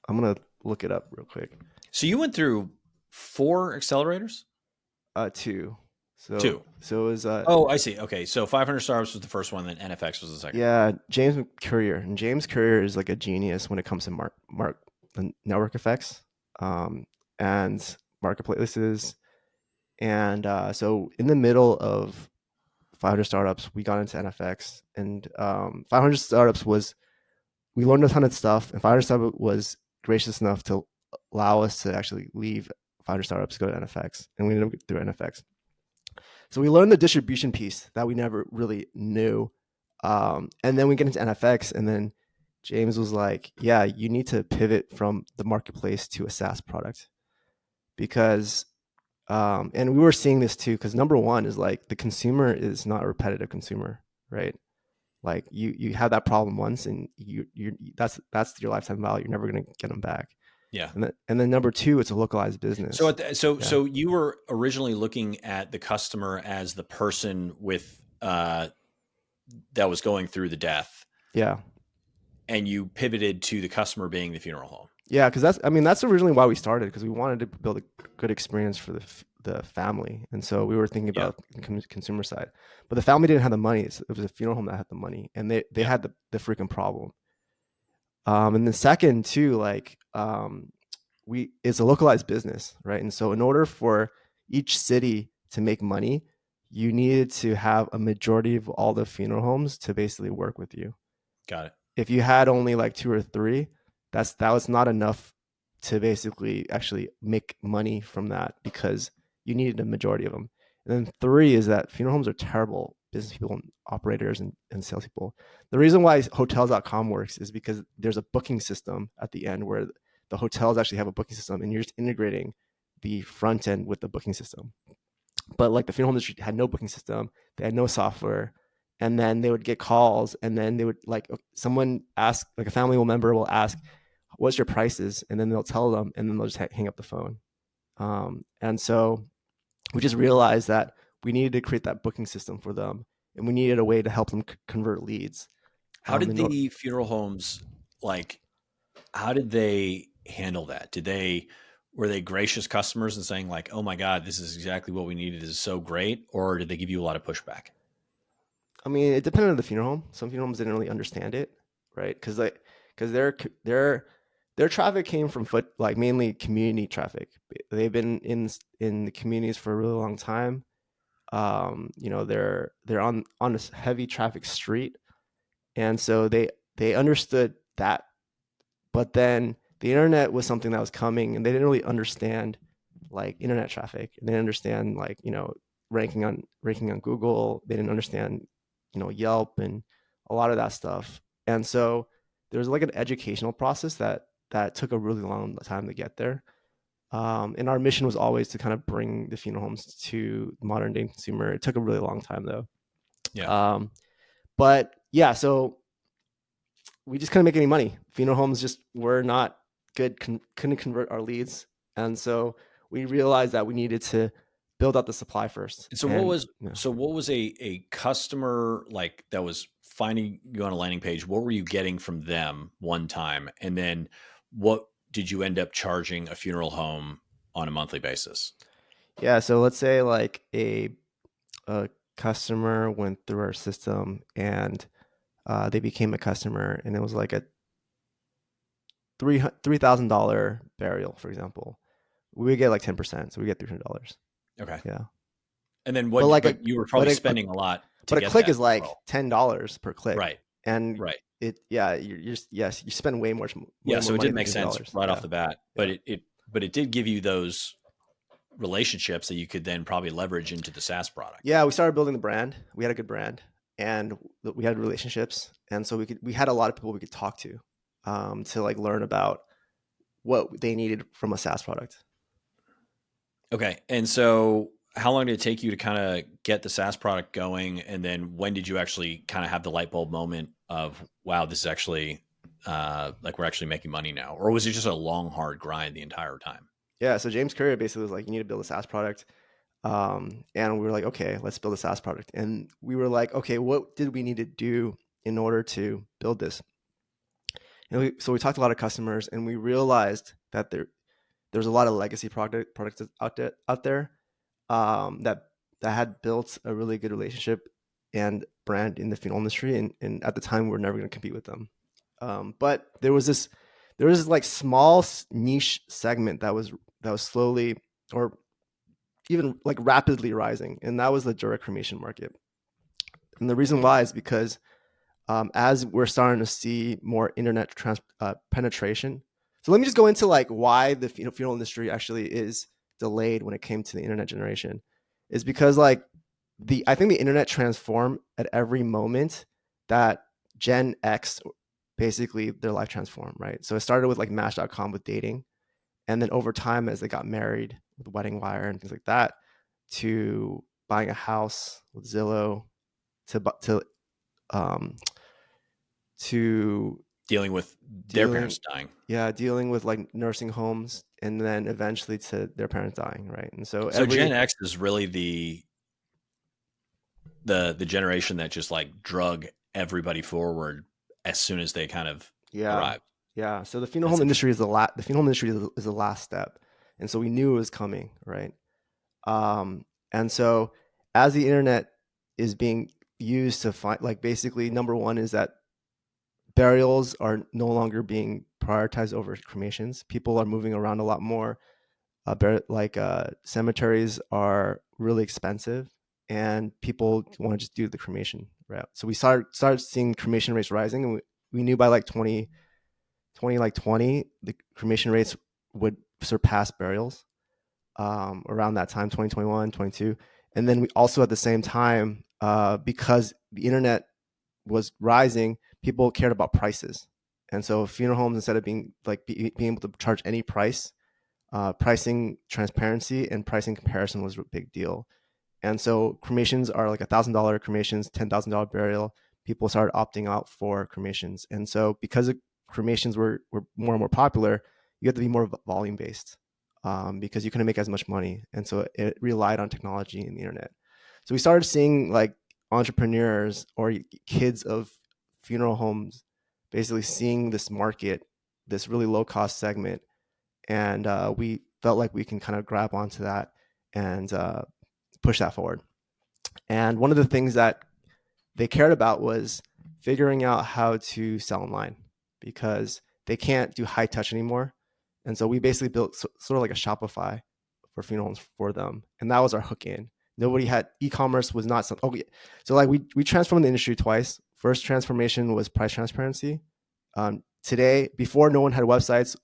I'm gonna look it up real quick. So you went through 4 accelerators? Two. So 2. so it was Oh, I see. Okay. So 500 startups was the first one, then NFX was the second. yeah, James Courier. And James Courier is like a genius when it comes to network effects, and marketplaces. And so in the middle of 500 startups, we got into NFX, and 500 startups was we learned a ton of stuff, and 500 startups was gracious enough to allow us to actually leave 500 startups to go to NFX, and we ended up through NFX. So we learned the distribution piece that we never really knew. And then we get into NFX, and then James was like, yeah, you need to pivot from the marketplace to a SaaS product because, and we were seeing this too, because number one is like the consumer is not a repetitive consumer, right? Like you have that problem once, and that's your lifetime value. You're never gonna get them back. Yeah. And then number two, it's a localized So business. Yeah. so you were originally looking at the customer as the person with that was going through the death, Yeah. and you pivoted to the customer being the funeral home. Yeah, because that's originally why we started because we wanted to build a good experience for the family, and so we were thinking Yeah. about the consumer side, but the family didn't have the money. It was a funeral home that had the money, and they Yeah. had the freaking problem. And then second too, like we it's a localized business, right? And so in order for each city to make money, you needed to have a majority of all the funeral homes to basically work with you. Got it. If you had only like two or three, that was not enough to basically actually make money from that because you needed a majority of them. And then three is that funeral homes are terrible business people and operators and salespeople. The reason why hotels.com works is because there's a booking system at the end where the hotels actually have a booking system and you're just integrating the front end with the booking system. But like the funeral home industry had no booking system, they had no software, and then they would get calls, and then they would like someone ask, like a family member will ask, "What's your prices?" And then they'll tell them, and then they'll just hang up the phone. And so we just realized that we needed to create that booking system for them, and we needed a way to help them convert leads. How did In order, the funeral homes like how did they handle that? Did they were they gracious customers and saying like, "Oh my god, this is exactly what we needed. This is so great," or did they give you a lot of pushback? I mean, it depended on the funeral home. Some funeral homes didn't really understand it, right? Because their traffic came from like mainly community traffic. They've been in the communities for a really long time. They're on this heavy traffic street, and so they understood that. But then the internet was something that was coming, and they didn't really understand like internet traffic. They didn't understand like ranking on Google. They didn't understand Yelp and a lot of that stuff. And so there was like an educational process that took a really long time to get there. And our mission was always to kind of bring the funeral homes to modern day consumer. It took a really long time though. Yeah. But yeah, so we just couldn't make any money. Funeral homes just were not good, couldn't convert our leads. And so we realized that we needed to build out the supply first. And so And yeah. what was a customer like that was finding you on a landing page? What were you getting from them one time? And then what did you end up charging a funeral home on a monthly basis? Yeah, so let's say like a customer went through our system and they became a customer, and it was like a $3,000 burial, for example. We would get like 10%, so we get $300. Okay. Yeah, And then but like a but you were but probably a spending a lot to but a get click that is as like well. $10 per click, Right. and Right. yeah, yes, you spend way Yeah. more So it money did than make sense $300. right off Yeah, the bat, yeah. but it did give you those relationships that you could then probably leverage into the SaaS product. Yeah, we started building the brand. We had a good brand, and we had relationships, and so we had a lot of people we could talk to like learn about what they needed from a SaaS product. Okay. And so how long did it take you to kind of get the SaaS product going? And then when did you actually kind of have the light bulb moment of, wow, this is actually like we're actually making money now? Or was it just a long, hard grind the entire time? Yeah, so James Courier basically was like, you need to build a SaaS product. And we were like, okay, let's build a SaaS product. And we were like, okay, what did we need to do in order to build this? And so we talked to a lot of customers, and we realized that there's a lot of legacy products out there that had built a really good relationship and brand in the funeral industry, and at the time we were never going to compete with them. But there was this like small niche segment that was slowly or even like rapidly rising, and that was the direct cremation market. And the reason why is because as we're starting to see more internet penetration. So let me just go into like why the funeral industry actually is delayed when it came to the internet generation. Is because like I think the internet transformed at every moment that Gen X basically their life transformed, right? So it started with like Match.com with dating, and then over time as they got married with Wedding Wire and things like that, to buying a house with Zillow, to um, to Dealing with their dealing parents dying. yeah, dealing with like nursing homes, and then eventually to their parents dying, right? And so So Gen every X is really the generation that just like drug everybody forward as soon as they kind of yeah, arrived. yeah. So the funeral That's home industry interesting. is the funeral home industry is the last step, and so we knew it was coming, right? And so as the internet is being used to find, like, basically number one is that burials are no longer being prioritized over cremations. People are moving around a lot more. Cemeteries are really expensive, and people want to just do the cremation route. So we started seeing cremation rates rising, and we knew by like 2020 the cremation rates would surpass burials around that time, 2021, 22. And then we also at the same time, because the internet was rising, people cared about prices. And so funeral homes, instead of being able to charge any price, pricing transparency and pricing comparison was a big deal. And so cremations are like $1,000 cremations, $10,000 burial. People started opting out for cremations. And so because cremations were more and more popular, you had to be more volume based, because you couldn't make as much money. And so it relied on technology and the internet. So we started seeing like entrepreneurs or kids of funeral homes basically seeing this market, this really low cost segment, and we felt like we can kind of grab onto that and push that forward. And one of the things that they cared about was figuring out how to sell online, because they can't do high touch anymore. And so we basically built sort of like a Shopify for funeral homes for them, and that was our hook in. Nobody had e-commerce was not something. Okay, so like we transformed the industry twice. First transformation was price transparency. Today, before, no one had websites,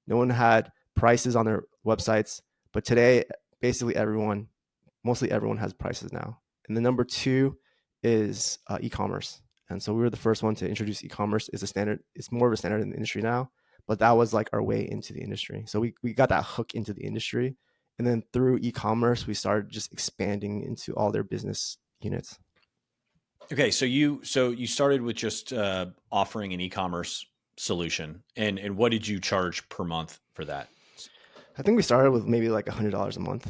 no one had prices on their websites, but today, basically everyone, mostly everyone has prices now. And the number two is e-commerce. And so we were the first one to introduce e-commerce. It's a standard. It's more of a standard in the industry now, but that was like our way into the industry. So we got that hook into the industry, and then through e-commerce, we started just expanding into all their business units. Okay, so you started with just offering an e-commerce solution, and what did you charge per month for that? I think we started with maybe like $100 a month.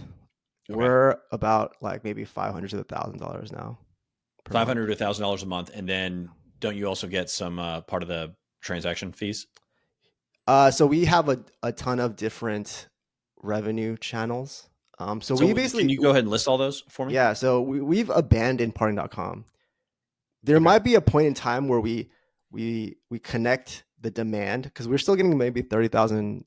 Okay. We're about like maybe 500 to $1,000 now per month. 500 to $1,000 a month. And then don't you also get some part of the transaction fees? So we have a ton of different revenue channels. So we So can basically, you go ahead and list all those for me? yeah, so we've abandoned parting.com. There Okay. might be a point in time where we connect the demand because we're still getting maybe 30,000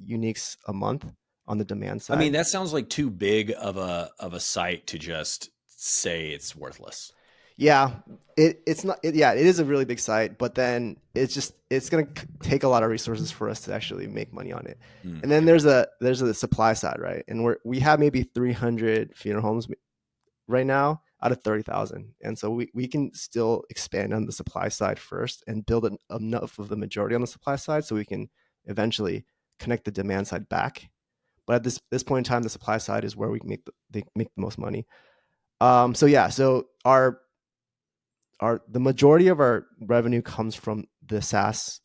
uniques a month on the demand I mean, side. that sounds like too big of a site to just say it's worthless. Yeah, it's not. Yeah, it is a really big site, but then it's gonna take a lot of resources for us to actually make money on it. Mm, And then okay. there's a supply side, right? And we have maybe 300 funeral homes right now out of 30,000, and so we can still expand on the supply side first and build enough of the majority on the supply side so we can eventually connect the demand side back. But at this point in time, the supply side is where we make they make the most money. So yeah, so our the majority of our revenue comes from the SaaS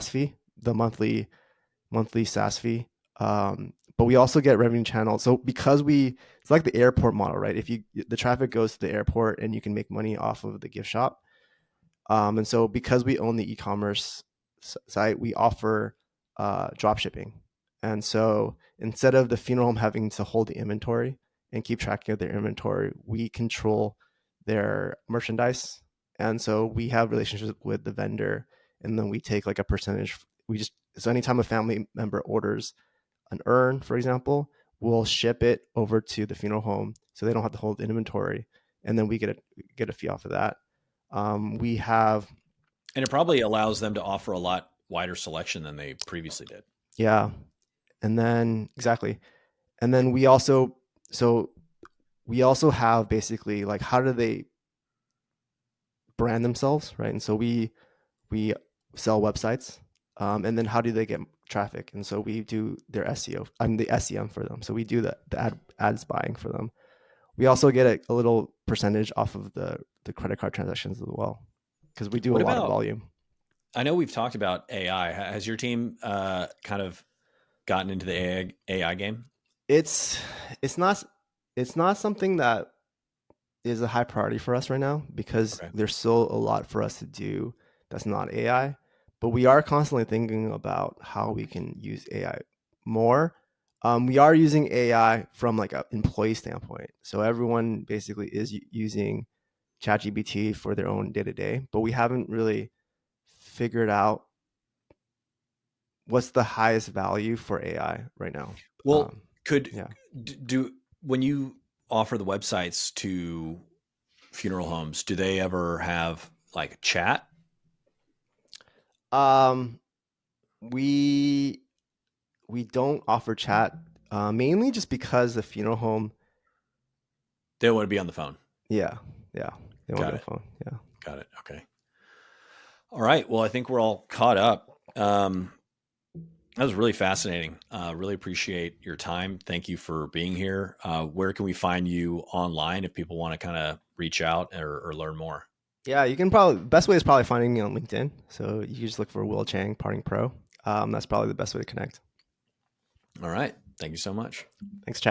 fee, the monthly SaaS fee. But we also get revenue channels. So because it's like the airport model, right? If you the traffic goes to the airport and you can make money off of the gift shop. And so because we own the e-commerce site, we offer drop shipping. And so instead of the funeral home having to hold the inventory and keep tracking of their inventory, we control their merchandise. And so we have relationships with the vendor, and then we take like a percentage. So anytime a family member orders an urn, for example, we'll ship it over to the funeral home so they don't have to hold inventory, and then we get a fee off of that. We have, And it probably allows them to offer a lot wider selection than they previously did. yeah, and then exactly, and then so we also have basically like how do they brand themselves, right? And so we sell websites, and then how do they get traffic? And so we do their SEO. I'm the SEM for them, so we do the ads buying for them. We also get a little percentage off of the credit card transactions as well because we do a What lot of about, volume. I know we've talked about AI. Has your team kind of gotten into the AI game? It's it's not it's not something that is a high priority for us right now because Okay. there's still a lot for us to do that's not AI. But we are constantly thinking about how we can use AI more. We are using AI from like an employee standpoint. So everyone basically is using ChatGPT for their own day to day, but we haven't really figured out what's the highest value for AI right now. Well, Um, could yeah. do when you offer the websites to funeral homes, do they ever have like chat? Um, we we don't offer chat, mainly just because the funeral home. They want to be on the phone. Yeah, yeah, they won't be Got on the it. phone. Yeah, Got it. Okay. All right. Well, I think we're all caught up. That was really fascinating. Really appreciate your time. Thank you for being here. Where can we find you online if people want to kind of reach out or learn more? yeah. You can probably best way is probably finding me on LinkedIn. So you just look for Will Chang Parting Pro. That's probably the best way to connect. All right. Thank you so much. Thanks, Chad.